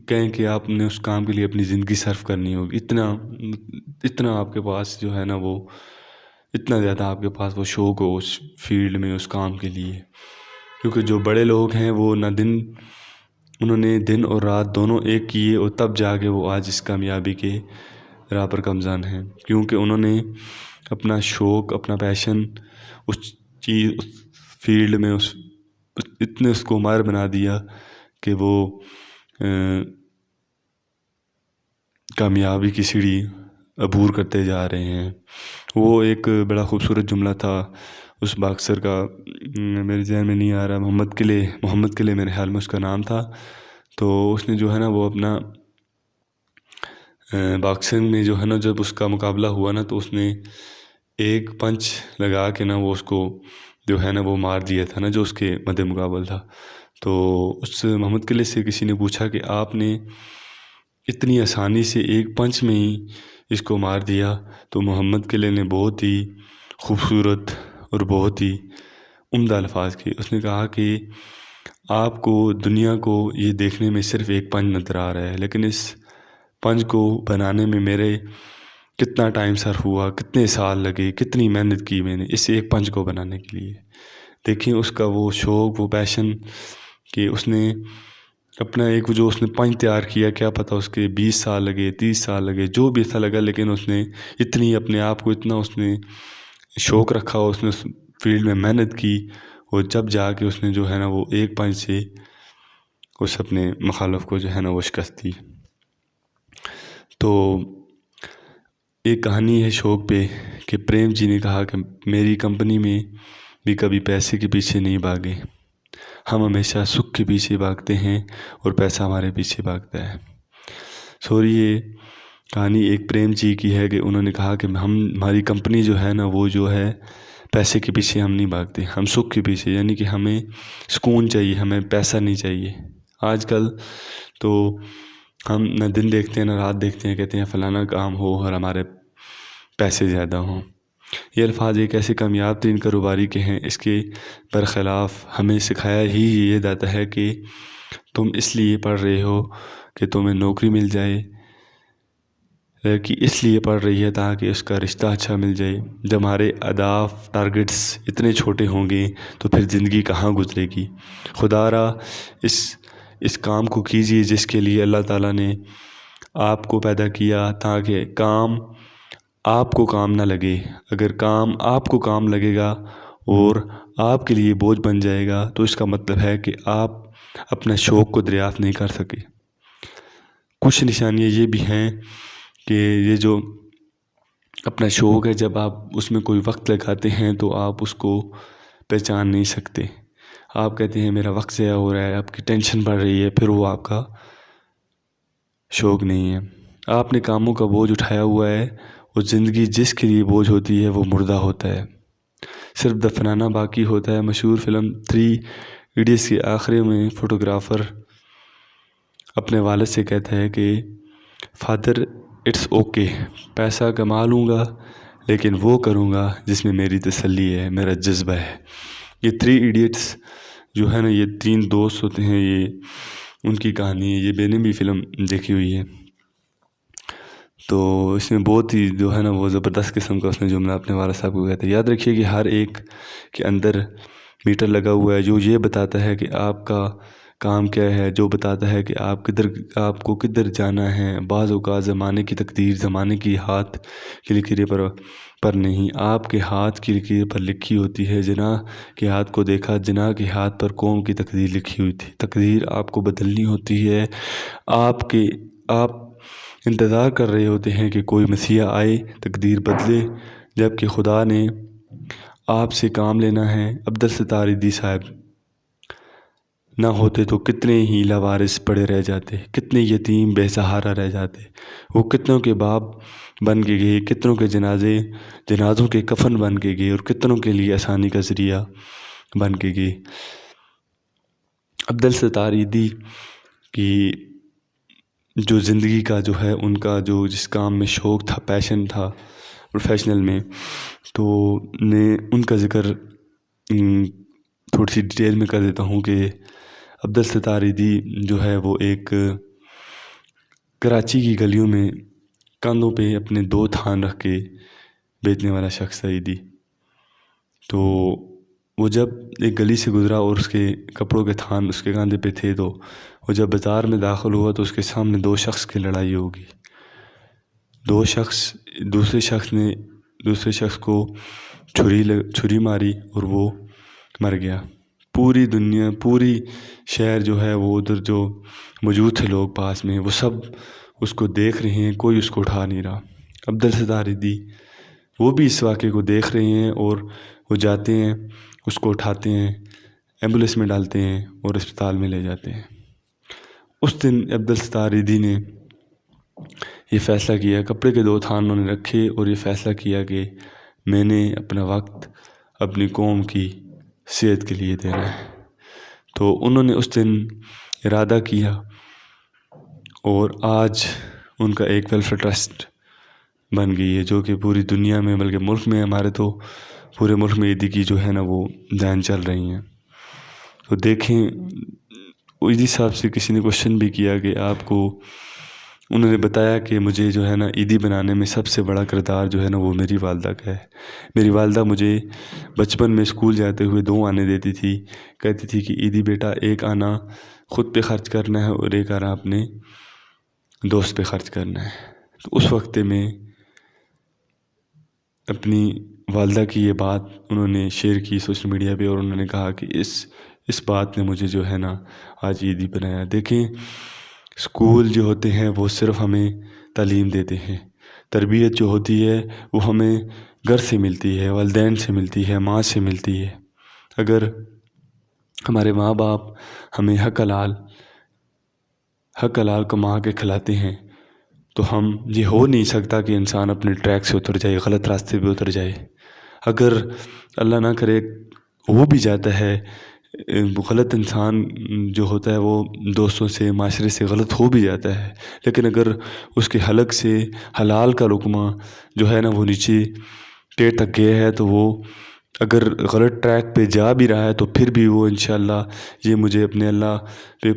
کہیں کہ آپ نے اس کام کے لیے اپنی زندگی صرف کرنی ہوگی. اتنا آپ کے پاس جو ہے نا وہ اتنا زیادہ آپ کے پاس وہ شوق ہو اس فیلڈ میں، اس کام کے لیے. کیونکہ جو بڑے لوگ ہیں وہ انہوں نے دن اور رات دونوں ایک کیے، اور تب جا کے وہ آج اس کامیابی کے راہ پر گامزن ہیں. کیونکہ انہوں نے اپنا شوق، اپنا پیشن اس فیلڈ میں اتنے اس کو ماہر بنا دیا کہ وہ کامیابی کی سیڑھی عبور کرتے جا رہے ہیں. وہ ایک بڑا خوبصورت جملہ تھا اس باکسر کا، میرے ذہن میں نہیں آ رہا، محمد قلعے میرے خیال میں اس کا نام تھا. تو اس نے جو ہے نا وہ اپنا باکسنگ میں جو ہے نا جب اس کا مقابلہ ہوا نا تو اس نے ایک پنچ لگا کے نا وہ اس کو جو ہے نا وہ مار دیا تھا نا، جو اس کے مد مقابل تھا. تو اس محمد قلعے سے کسی نے پوچھا کہ آپ نے اتنی آسانی سے ایک پنچ میں ہی اس کو مار دیا. تو محمد قلعے نے بہت ہی خوبصورت اور بہت ہی عمدہ الفاظ کیے. اس نے کہا کہ آپ کو دنیا کو یہ دیکھنے میں صرف ایک پنچ نظر آ رہا ہے، لیکن اس پنچ کو بنانے میں میرے کتنا ٹائم صرف ہوا، کتنے سال لگے، کتنی محنت کی میں نے اس ایک پنچ کو بنانے کے لیے. دیکھیں اس کا وہ شوق، وہ پیشن کہ اس نے اپنا جو اس نے پنچ تیار کیا، کیا پتہ اس کے 20 سال لگے، 30 سال لگے، جو بھی ایسا لگا، لیکن اس نے اتنی اپنے آپ کو اتنا اس نے شوق رکھا، اس نے اس فیلڈ میں محنت کی، اور جب جا کے اس نے جو ہے نا وہ ایک پنچ سے اس اپنے مخالف کو جو ہے نا وہ شکست دی. تو ایک کہانی ہے شوق پہ کہ پریم جی نے کہا کہ میری کمپنی میں بھی کبھی پیسے کے پیچھے نہیں بھاگے، ہم ہمیشہ سکھ کے پیچھے بھاگتے ہیں اور پیسہ ہمارے پیچھے بھاگتا ہے. یہ کہانی ایک پریم جی کی ہے کہ انہوں نے کہا کہ ہماری کمپنی جو ہے نا وہ جو ہے پیسے کے پیچھے ہم نہیں بھاگتے، ہم سکھ کے پیچھے، یعنی کہ ہمیں سکون چاہیے، ہمیں پیسہ نہیں چاہیے. آج کل تو ہم نہ دن دیکھتے ہیں نہ رات دیکھتے ہیں، کہتے ہیں فلانا کام ہو اور ہمارے پیسے زیادہ ہوں. یہ الفاظ ایک ایسے کامیاب ترین کاروباری کے ہیں، اس کے برخلاف ہمیں سکھایا ہی یہ جاتا ہے کہ تم اس لیے پڑھ رہے ہو کہ تمہیں نوکری مل جائے، لڑکی اس لیے پڑھ رہی ہے تاکہ اس کا رشتہ اچھا مل جائے. جب ہمارے اہداف، ٹارگٹس اتنے چھوٹے ہوں گے تو پھر زندگی کہاں گزرے گی. خدا را اس کام کو کیجیے جس کے لیے اللہ تعالیٰ نے آپ کو پیدا کیا، تاکہ کام آپ کو کام نہ لگے. اگر کام آپ کو کام لگے گا اور آپ کے لیے بوجھ بن جائے گا تو اس کا مطلب ہے کہ آپ اپنا شوق کو دریافت نہیں کر سکے. کچھ نشانیاں یہ بھی ہیں کہ یہ جو اپنا شوق ہے، جب آپ اس میں کوئی وقت لگاتے ہیں تو آپ اس کو پہچان نہیں سکتے. آپ کہتے ہیں میرا وقت ضائع ہو رہا ہے، آپ کی ٹینشن بڑھ رہی ہے، پھر وہ آپ کا شوق نہیں ہے. آپ نے کاموں کا بوجھ اٹھایا ہوا ہے، اور زندگی جس کے لیے بوجھ ہوتی ہے وہ مردہ ہوتا ہے، صرف دفنانا باقی ہوتا ہے. مشہور فلم 3 ایڈیٹس کے آخری میں فوٹوگرافر اپنے والد سے کہتا ہے کہ فادر اٹس اوکے، پیسہ کما لوں گا لیکن وہ کروں گا جس میں میری تسلی ہے، میرا جذبہ ہے. یہ 3 ایڈیٹس جو ہے نا، یہ 3 دوست ہوتے ہیں، یہ ان کی کہانی ہے. یہ میں نے بھی فلم دیکھی ہوئی ہے. تو اس میں بہت ہی جو ہے نا وہ زبردست قسم کا اس نے جملہ اپنے والد صاحب کو کہتا ہے. یاد رکھیے کہ ہر ایک کے اندر میٹر لگا ہوا ہے جو یہ بتاتا ہے کہ آپ کا کام کیا ہے، جو بتاتا ہے کہ آپ کو کدھر جانا ہے. بعض اوقات زمانے کی تقدیر زمانے کی ہاتھ کی لکیریں پر نہیں، آپ کے ہاتھ کی لکیر پر لکھی ہوتی ہے. جناح کے ہاتھ کو دیکھا، جناح کے ہاتھ پر قوم کی تقدیر لکھی ہوئی تھی. تقدیر آپ کو بدلنی ہوتی ہے. آپ انتظار کر رہے ہوتے ہیں کہ کوئی مسیحا آئے تقدیر بدلے، جب کہ خدا نے آپ سے کام لینا ہے. عبدالستار ایدھی صاحب نہ ہوتے تو کتنے ہی لاوارث پڑے رہ جاتے، کتنے یتیم بے سہارا رہ جاتے. وہ کتنوں کے باپ بن کے گئے، کتنوں کے جنازوں کے کفن بن کے گئے، اور کتنوں کے لیے آسانی کا ذریعہ بن کے گئے. عبدالستار ایدھی کی جو زندگی کا جو ہے ان کا جو جس کام میں شوق تھا، پیشن تھا پروفیشنل میں، تو میں ان کا ذکر تھوڑی سی ڈیٹیل میں کر دیتا ہوں کہ عبدالستار ایدھی جو ہے وہ ایک کراچی کی گلیوں میں کاندھوں پہ اپنے 2 تھان رکھ کے بیچنے والا شخص ہے ایدھی۔ تو وہ جب ایک گلی سے گزرا اور اس کے کپڑوں کے تھان اس کے کاندھے پہ تھے، تو وہ جب بازار میں داخل ہوا تو اس کے سامنے 2 شخص کی لڑائی ہوگی۔ دوسرے شخص کو چھری ماری اور وہ مر گیا۔ پوری شہر جو ہے وہ ادھر جو موجود تھے لوگ پاس میں، وہ سب اس کو دیکھ رہے ہیں، کوئی اس کو اٹھا نہیں رہا۔ عبدالستار ایدھی وہ بھی اس واقعے کو دیکھ رہے ہیں اور وہ جاتے ہیں، اس کو اٹھاتے ہیں، ایمبولینس میں ڈالتے ہیں اور اسپتال میں لے جاتے ہیں۔ اس دن عبدالستار ایدھی نے یہ فیصلہ کیا، کپڑے کے 2 تھان انہوں نے رکھے اور یہ فیصلہ کیا کہ میں نے اپنا وقت اپنی قوم کی صحت کے لیے دینا ہے۔ تو انہوں نے اس دن ارادہ کیا اور آج ان کا ایک ویلفیئر ٹرسٹ بن گئی ہے، جو کہ پوری دنیا میں بلکہ ملک میں، ہمارے تو پورے ملک میں ایدھی کی جو ہے نا وہ جان چل رہی ہیں۔ تو دیکھیں، ایدھی صاحب سے کسی نے کوشچن بھی کیا کہ آپ کو، انہوں نے بتایا کہ مجھے جو ہے نا ایدھی بنانے میں سب سے بڑا کردار جو ہے نا وہ میری والدہ کا ہے۔ میری والدہ مجھے بچپن میں اسکول جاتے ہوئے 2 آنے دیتی تھی، کہتی تھی کہ ایدھی بیٹا، ایک آنا خود پہ خرچ کرنا ہے اور ایک آنا اپنے دوست پہ خرچ کرنا ہے۔ تو اس وقت میں اپنی والدہ کی یہ بات انہوں نے شیئر کی سوشل میڈیا پہ، اور انہوں نے کہا کہ اس بات نے مجھے جو ہے نا آج ایدھی بنایا۔ دیکھیں، اسکول جو ہوتے ہیں وہ صرف ہمیں تعلیم دیتے ہیں، تربیت جو ہوتی ہے وہ ہمیں گھر سے ملتی ہے، والدین سے ملتی ہے، ماں سے ملتی ہے۔ اگر ہمارے ماں باپ ہمیں حق حلال کما کے کھلاتے ہیں تو یہ ہو نہیں سکتا کہ انسان اپنے ٹریک سے اتر جائے، غلط راستے پہ اتر جائے۔ اگر اللہ نہ کرے وہ بھی جاتا ہے، غلط انسان جو ہوتا ہے وہ دوستوں سے، معاشرے سے غلط ہو بھی جاتا ہے، لیکن اگر اس کے حلق سے حلال کا لقمہ جو ہے نا وہ نیچے پیٹ تک گیا ہے، تو وہ اگر غلط ٹریک پہ جا بھی رہا ہے تو پھر بھی وہ انشاءاللہ، یہ مجھے اپنے اللہ پہ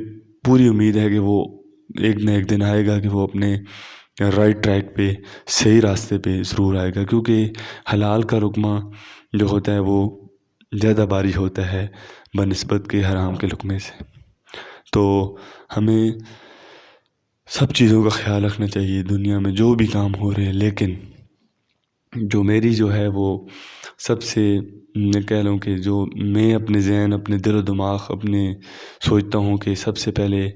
پوری امید ہے کہ وہ ایک نہ ایک دن آئے گا کہ وہ اپنے رائٹ ٹریک پہ، صحیح راستے پہ ضرور آئے گا، کیونکہ حلال کا لقمہ جو ہوتا ہے وہ زیادہ باری ہوتا ہے بنسبت کے حرام کے لقمے سے۔ تو ہمیں سب چیزوں کا خیال رکھنا چاہیے دنیا میں جو بھی کام ہو رہے ہیں، لیکن جو میری جو ہے وہ سب سے، میں کہہ لوں کہ جو میں اپنے ذہن، اپنے دل و دماغ اپنے سوچتا ہوں کہ سب سے پہلے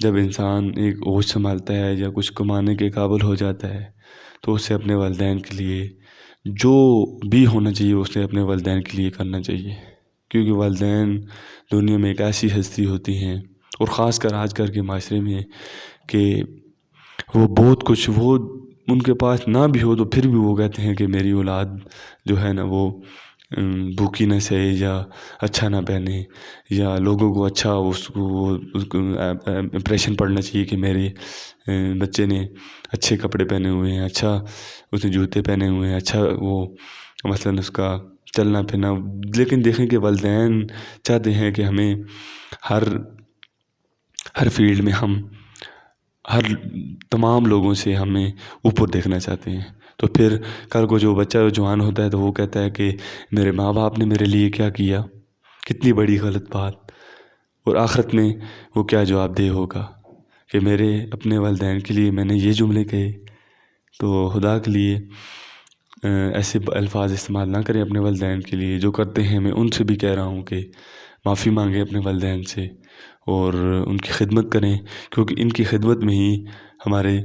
جب انسان ایک ہوش سنبھالتا ہے یا کچھ کمانے کے قابل ہو جاتا ہے تو اسے اپنے والدین کے لیے جو بھی ہونا چاہیے اسے اپنے والدین کے لیے کرنا چاہیے، کیونکہ والدین دنیا میں ایک ایسی ہستی ہوتی ہیں، اور خاص کر آج کل کے معاشرے میں، کہ وہ بہت کچھ، وہ ان کے پاس نہ بھی ہو تو پھر بھی وہ کہتے ہیں کہ میری اولاد جو ہے نا وہ بھوکی نہ سہے یا اچھا نہ پہنے، یا لوگوں کو اچھا اس کو امپریشن پڑنا چاہیے کہ میرے بچے نے اچھے کپڑے پہنے ہوئے ہیں، اچھا اس نے جوتے پہنے ہوئے ہیں، اچھا وہ مثلاً اس کا چلنا پھرنا۔ لیکن دیکھیں کہ والدین چاہتے ہیں کہ ہمیں ہر فیلڈ میں تمام لوگوں سے ہمیں اوپر دیکھنا چاہتے ہیں، تو پھر کل کو جو بچہ جوان ہوتا ہے تو وہ کہتا ہے کہ میرے ماں باپ نے میرے لیے کیا کیا، کتنی بڑی غلط بات، اور آخرت میں وہ کیا جواب دہ ہوگا کہ میرے اپنے والدین کے لیے میں نے یہ جملے کہے۔ تو خدا کے لیے ایسے الفاظ استعمال نہ کریں اپنے والدین کے لیے، جو کرتے ہیں میں ان سے بھی کہہ رہا ہوں کہ معافی مانگیں اپنے والدین سے اور ان کی خدمت کریں، کیونکہ ان کی خدمت میں ہی ہمارے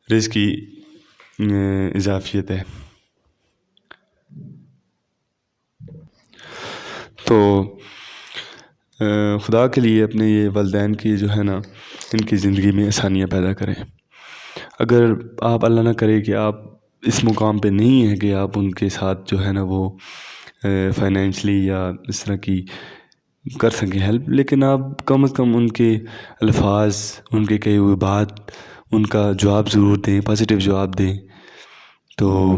رزق کی اضافیت ہے۔ تو خدا کے لیے اپنے یہ والدین کی جو ہے نا ان کی زندگی میں آسانیاں پیدا کریں۔ اگر آپ اللہ نہ کرے کہ آپ اس مقام پہ نہیں ہیں کہ آپ ان کے ساتھ جو ہے نا وہ فائنینشلی یا اس طرح کی کر سکیں ہیلپ، لیکن آپ کم از کم ان کے الفاظ، ان کے کہے ہوئے بات ان کا جواب ضرور دیں، پازیٹیو جواب دیں. تو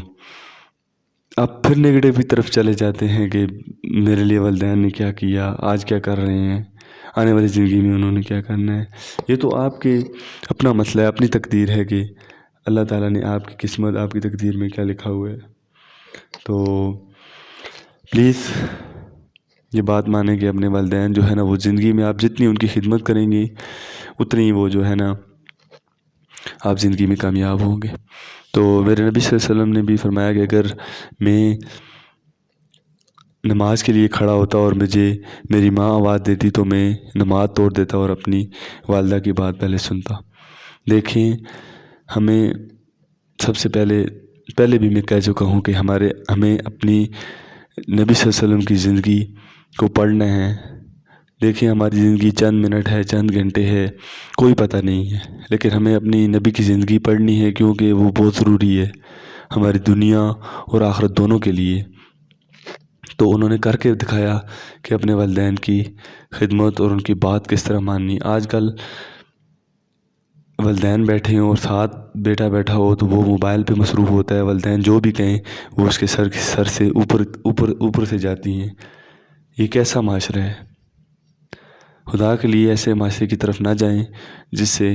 آپ پھر نگیٹیو کی طرف چلے جاتے ہیں کہ میرے لیے والدین نے کیا کیا، آج کیا کر رہے ہیں، آنے والی زندگی میں انہوں نے کیا کرنا ہے. یہ تو آپ کے اپنا مسئلہ ہے، اپنی تقدیر ہے کہ اللہ تعالیٰ نے آپ کی قسمت، آپ کی تقدیر میں کیا لکھا ہوا ہے. تو پلیز یہ بات مانیں کہ اپنے والدین جو ہے نا وہ زندگی میں آپ جتنی ان کی خدمت کریں گی اتنی وہ جو ہے نا آپ زندگی میں کامیاب ہوں گے. تو میرے نبی صلی اللہ علیہ وسلم نے بھی فرمایا کہ اگر میں نماز کے لیے کھڑا ہوتا اور مجھے میری ماں آواز دیتی تو میں نماز توڑ دیتا اور اپنی والدہ کی بات پہلے سنتا. دیکھیں ہمیں سب سے پہلے بھی میں کہہ چکا ہوں کہ ہمیں اپنی نبی صلی اللہ علیہ وسلم کی زندگی کو پڑھنا ہے. دیکھیں ہماری زندگی چند منٹ ہے، چند گھنٹے ہے، کوئی پتہ نہیں ہے، لیکن ہمیں اپنی نبی کی زندگی پڑھنی ہے کیونکہ وہ بہت ضروری ہے ہماری دنیا اور آخرت دونوں کے لیے. تو انہوں نے کر کے دکھایا کہ اپنے والدین کی خدمت اور ان کی بات کس طرح ماننی. آج کل والدین بیٹھے ہوں اور ساتھ بیٹا بیٹھا ہو تو وہ موبائل پہ مصروف ہوتا ہے، والدین جو بھی کہیں وہ اس کے سر سے اوپر سے جاتی ہیں. یہ کیسا معاشرہ ہے؟ خدا کے لیے ایسے معاشرے کی طرف نہ جائیں جس سے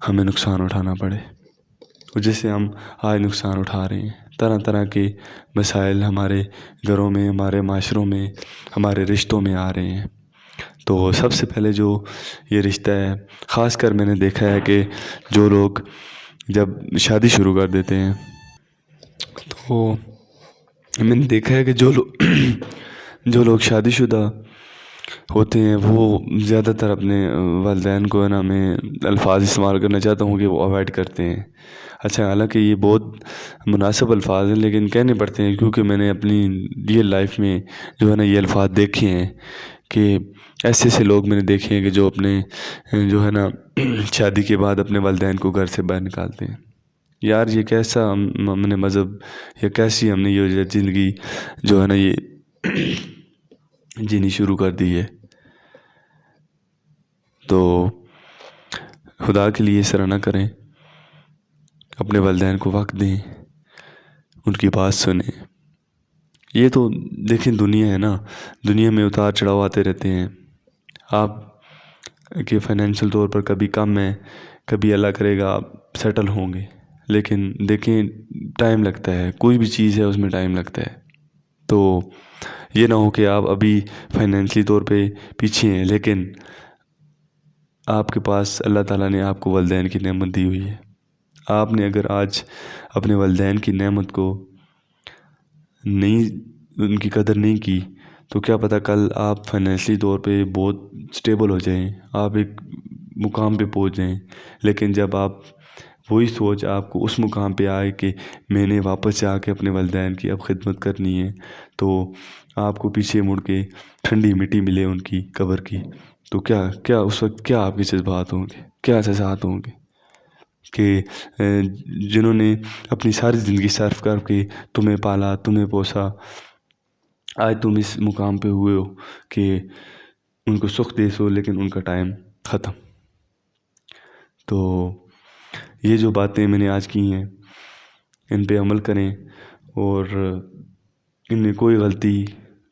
ہمیں نقصان اٹھانا پڑے، اور جس سے ہم آج نقصان اٹھا رہے ہیں. طرح طرح کے مسائل ہمارے گھروں میں، ہمارے معاشروں میں، ہمارے رشتوں میں آ رہے ہیں. تو سب سے پہلے جو یہ رشتہ ہے، خاص کر میں نے دیکھا ہے کہ جو لوگ جب شادی شروع کر دیتے ہیں تو میں نے دیکھا ہے کہ جو لوگ شادی شدہ ہوتے ہیں وہ زیادہ تر اپنے والدین کو ہے نا میں الفاظ استعمال کرنا چاہتا ہوں کہ وہ اوائڈ کرتے ہیں. اچھا، حالانکہ یہ بہت مناسب الفاظ ہیں لیکن کہنے پڑتے ہیں کیونکہ میں نے اپنی ریئل لائف میں جو ہے نا یہ الفاظ دیکھے ہیں کہ ایسے لوگ میں نے دیکھے ہیں کہ جو اپنے جو ہے نا شادی کے بعد اپنے والدین کو گھر سے باہر نکالتے ہیں. یار یہ کیسا ہم نے مذہب یا کیسی ہم نے یہ زندگی جو ہے نا یہ جینی شروع کر دی ہے. تو خدا کے لیے اس طرح نہ کریں، اپنے والدین کو وقت دیں، ان کی بات سنیں. یہ تو دیکھیں دنیا ہے نا، دنیا میں اتار چڑھاؤ آتے رہتے ہیں. آپ کہ فائنینشیل طور پر کبھی کم ہے، کبھی اللہ کرے گا آپ سیٹل ہوں گے، لیکن دیکھیں ٹائم لگتا ہے، کوئی بھی چیز ہے اس میں ٹائم لگتا ہے. تو یہ نہ ہو کہ آپ ابھی فائنینشلی طور پہ پیچھے ہیں لیکن آپ کے پاس اللہ تعالیٰ نے آپ کو والدین کی نعمت دی ہوئی ہے. آپ نے اگر آج اپنے والدین کی نعمت کو ان کی قدر نہیں کی تو کیا پتہ کل آپ فائنینشلی طور پہ بہت سٹیبل ہو جائیں، آپ ایک مقام پہ پہنچ جائیں، لیکن جب آپ وہی سوچ آپ کو اس مقام پہ آئے کہ میں نے واپس جا کے اپنے والدین کی اب خدمت کرنی ہے، تو آپ کو پیچھے مڑ کے ٹھنڈی مٹی ملے ان کی قبر کی، تو کیا اس وقت کیا آپ کے جذبات ہوں گے، کیا احساسات ہوں گے کہ جنہوں نے اپنی ساری زندگی صرف کر کے تمہیں پالا، تمہیں پوسا، آج تم اس مقام پہ ہوئے ہو کہ ان کو سکھ دے سو لیکن ان کا ٹائم ختم. تو یہ جو باتیں میں نے آج کی ہیں ان پہ عمل کریں، اور ان میں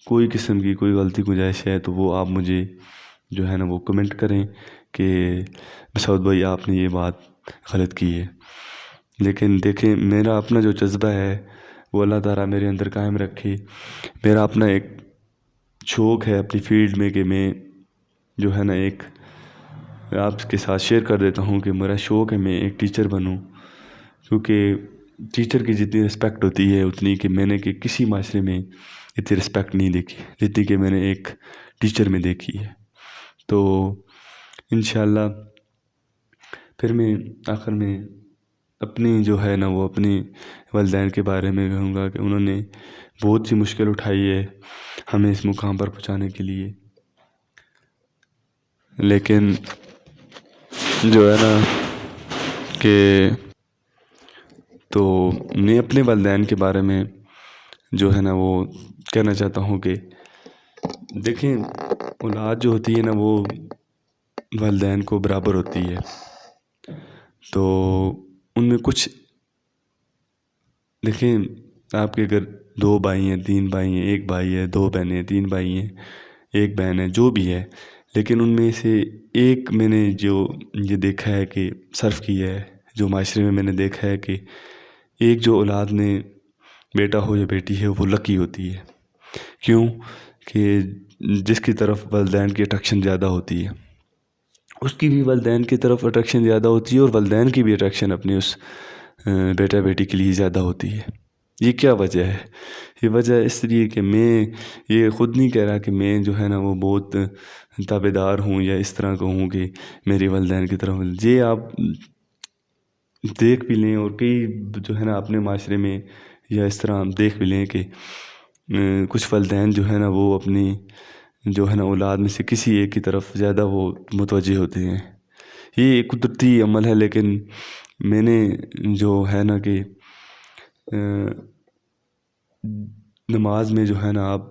کوئی قسم کی کوئی غلطی گنجائش ہے تو وہ آپ مجھے جو ہے نا وہ کمنٹ کریں کہ مسعود بھائی آپ نے یہ بات غلط کی ہے. لیکن دیکھیں میرا اپنا جو جذبہ ہے وہ اللہ تعالیٰ میرے اندر قائم رکھے. میرا اپنا ایک شوق ہے اپنی فیلڈ میں کہ میں جو ہے نا ایک آپ کے ساتھ شیئر کر دیتا ہوں کہ میرا شوق ہے میں ایک ٹیچر بنوں، کیونکہ ٹیچر کی جتنی رسپیکٹ ہوتی ہے اتنی کہ میں نے کہ کسی معاشرے میں اتنی رسپیکٹ نہیں دیکھی جتنی کہ میں نے ایک ٹیچر میں دیکھی ہے. تو انشاءاللہ پھر میں آخر میں اپنی جو ہے نا وہ اپنی والدین کے بارے میں کہوں گا کہ انہوں نے بہت سی مشکل اٹھائی ہے ہمیں اس مقام پر پہنچانے کے لیے، لیکن جو ہے نا کہ تو میں اپنے والدین کے بارے میں جو ہے نا وہ کہنا چاہتا ہوں کہ دیکھیں اولاد جو ہوتی ہے نا وہ والدین کو برابر ہوتی ہے. تو ان میں کچھ دیکھیں، آپ کے اگر 2 بھائی ہیں، 3 بھائی ہیں، 1 بھائی ہے، 2 بہنیں ہیں، 3 بھائی ہیں، 1 بہن ہے، جو بھی ہے، لیکن ان میں سے ایک میں نے جو یہ دیکھا ہے کہ صرف کیا ہے، جو معاشرے میں نے دیکھا ہے کہ ایک جو اولاد میں بیٹا ہو یا بیٹی ہے وہ لکی ہوتی ہے۔ کیوں؟ کہ جس کی طرف والدین کی اٹریکشن زیادہ ہوتی ہے، اس کی بھی والدین کی طرف اٹریکشن زیادہ ہوتی ہے، اور والدین کی بھی اٹریکشن اپنی اس بیٹا بیٹی کے لیے زیادہ ہوتی ہے۔ یہ کیا وجہ ہے؟ یہ وجہ اس لیے کہ میں یہ خود نہیں کہہ رہا کہ میں جو ہے نا وہ بہت تابع دار ہوں یا اس طرح کا ہوں کہ میری والدین کی طرف، یہ آپ دیکھ بھی لیں، اور کئی جو ہے نا اپنے معاشرے میں یا اس طرح دیکھ بھی لیں کہ کچھ والدین جو ہے نا وہ اپنی جو ہے نا اولاد میں سے کسی ایک کی طرف زیادہ وہ متوجہ ہوتے ہیں۔ یہ ایک قدرتی عمل ہے، لیکن میں نے جو ہے نا کہ نماز میں جو ہے نا آپ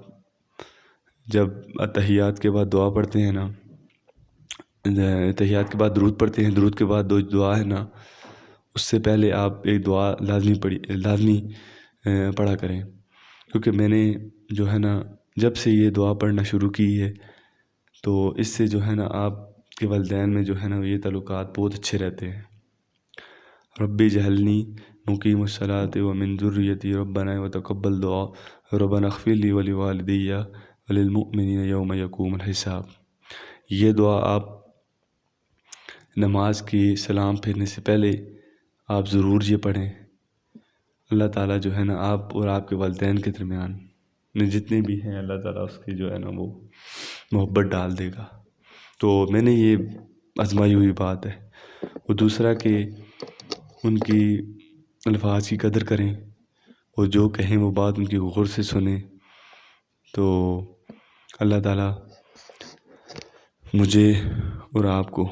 جب اتحیات کے بعد دعا پڑھتے ہیں نا، اتحیات کے بعد درود پڑھتے ہیں، درود کے بعد دعا ہے نا، اس سے پہلے آپ ایک دعا لازمی پڑھا کریں، کیونکہ میں نے جو ہے نا جب سے یہ دعا پڑھنا شروع کی ہے تو اس سے جو ہے نا آپ کے والدین میں جو ہے نا یہ تعلقات بہت اچھے رہتے ہیں۔ ربی جہلنی مقیم الصلاۃ ومن ذریتی ربنا وتقبل دعا ربنا اغفر لی ولوالدی وللمؤمنین یوم یقوم الحساب۔ یہ دعا آپ نماز کی سلام پھیرنے سے پہلے آپ ضرور یہ پڑھیں۔ اللہ تعالیٰ جو ہے نا آپ اور آپ کے والدین کے درمیان میں جتنے بھی ہیں، اللہ تعالیٰ اس کی جو ہے نا وہ محبت ڈال دے گا۔ تو میں نے یہ آزمائی ہوئی بات ہے۔ اور دوسرا کہ ان کی الفاظ کی قدر کریں، اور جو کہیں وہ بات ان کی غور سے سنیں۔ تو اللہ تعالیٰ مجھے اور آپ کو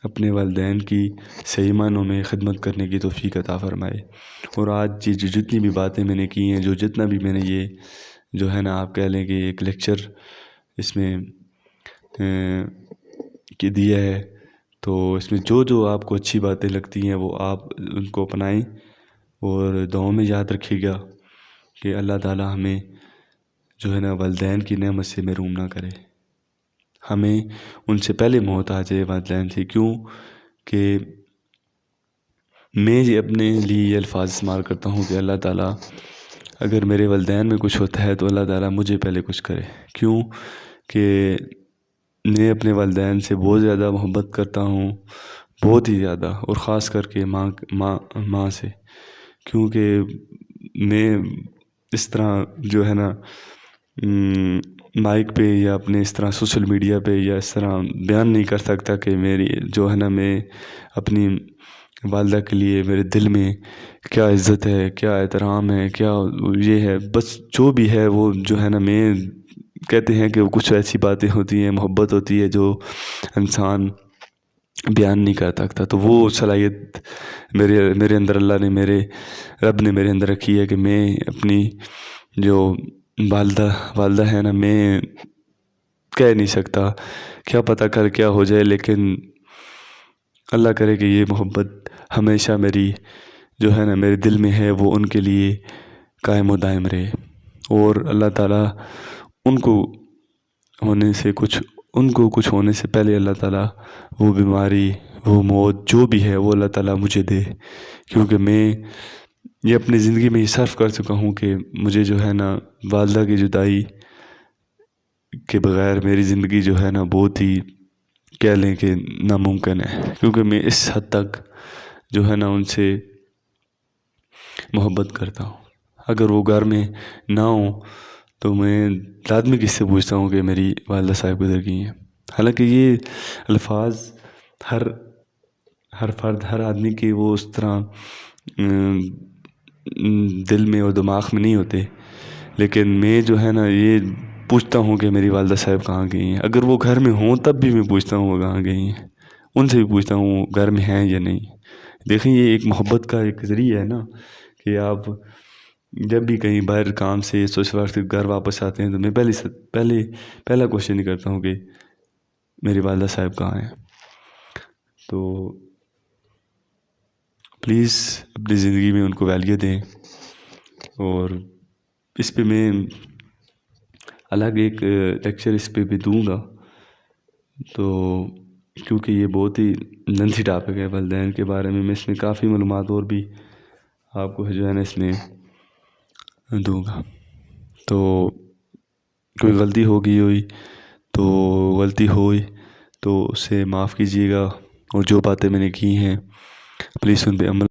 اپنے والدین کی صحیح معنوں میں خدمت کرنے کی توفیق عطا فرمائے۔ اور آج جتنی بھی باتیں میں نے کی ہیں، جتنا بھی میں نے یہ جو ہے نا آپ کہہ لیں کہ ایک لیکچر اس میں کہ دیا ہے، تو اس میں جو آپ کو اچھی باتیں لگتی ہیں وہ آپ ان کو اپنائیں، اور دعاؤں میں یاد رکھیے گا کہ اللہ تعالیٰ ہمیں جو ہے نا والدین کی نعمت سے محروم نہ کرے۔ ہمیں ان سے پہلے محتاج ہے والدین سے۔ کیوں کہ میں یہ اپنے لیے یہ الفاظ استعمال کرتا ہوں کہ اللہ تعالیٰ اگر میرے والدین میں کچھ ہوتا ہے تو اللہ تعالیٰ مجھے پہلے کچھ کرے۔ کیوں کہ میں اپنے والدین سے بہت زیادہ محبت کرتا ہوں، بہت ہی زیادہ، اور خاص کر کے ماں سے، کیونکہ میں اس طرح جو ہے نا مائک پہ یا اپنے اس طرح سوشل میڈیا پہ یا اس طرح بیان نہیں کر سکتا کہ میری جو ہے نا میں اپنی والدہ کے لیے میرے دل میں کیا عزت ہے، کیا احترام ہے، کیا یہ ہے۔ بس جو بھی ہے وہ جو ہے نا میں کہتے ہیں کہ کچھ ایسی باتیں ہوتی ہیں، محبت ہوتی ہے جو انسان بیان نہیں کر سکتا۔ تو وہ صلاحیت میرے اندر اللہ نے، میرے رب نے میرے اندر رکھی ہے کہ میں اپنی جو والدہ ہے نا، میں کہہ نہیں سکتا، کیا پتہ کل کیا ہو جائے، لیکن اللہ کرے کہ یہ محبت ہمیشہ میری جو ہے نا میرے دل میں ہے، وہ ان کے لیے قائم و دائم رہے۔ اور اللہ تعالیٰ ان کو کچھ ہونے سے پہلے اللہ تعالیٰ وہ بیماری، وہ موت، جو بھی ہے وہ اللہ تعالیٰ مجھے دے، کیونکہ میں یہ اپنی زندگی میں یہ صرف کر چکا ہوں کہ مجھے جو ہے نا والدہ کی جدائی کے بغیر میری زندگی جو ہے نا بہت ہی کہہ لیں کہ ناممکن ہے، کیونکہ میں اس حد تک جو ہے نا ان سے محبت کرتا ہوں۔ اگر وہ گھر میں نہ ہوں تو میں لازمی کس سے پوچھتا ہوں کہ میری والدہ صاحب کدھر گئی ہیں۔ حالانکہ یہ الفاظ ہر فرد، ہر آدمی کے وہ اس طرح دل میں اور دماغ میں نہیں ہوتے، لیکن میں جو ہے نا یہ پوچھتا ہوں کہ میری والدہ صاحب کہاں گئی ہیں۔ اگر وہ گھر میں ہوں تب بھی میں پوچھتا ہوں وہ کہاں گئی ہیں، ان سے بھی پوچھتا ہوں وہ گھر میں ہیں یا نہیں۔ دیکھیں یہ ایک محبت کا ایک ذریعہ ہے نا کہ آپ جب بھی کہیں باہر کام سے سوشل ورک سے گھر واپس آتے ہیں تو میں پہلا کوشچن نہیں کرتا ہوں کہ میری والدہ صاحب کہاں ہیں۔ تو پلیز اپنی زندگی میں ان کو ویلیو دیں. اور اس پہ میں الگ ایک لیکچر اس پہ بھی دوں گا، تو کیونکہ یہ بہت ہی لینتھی ٹاپک ہے والدین کے بارے میں اس میں کافی معلومات اور بھی آپ کو جو ہے نا اس میں دوں گا. تو کوئی غلطی ہوئی تو اسے معاف کیجیے گا، اور جو باتیں میں نے کی ہیں پلیز ان پہ عمل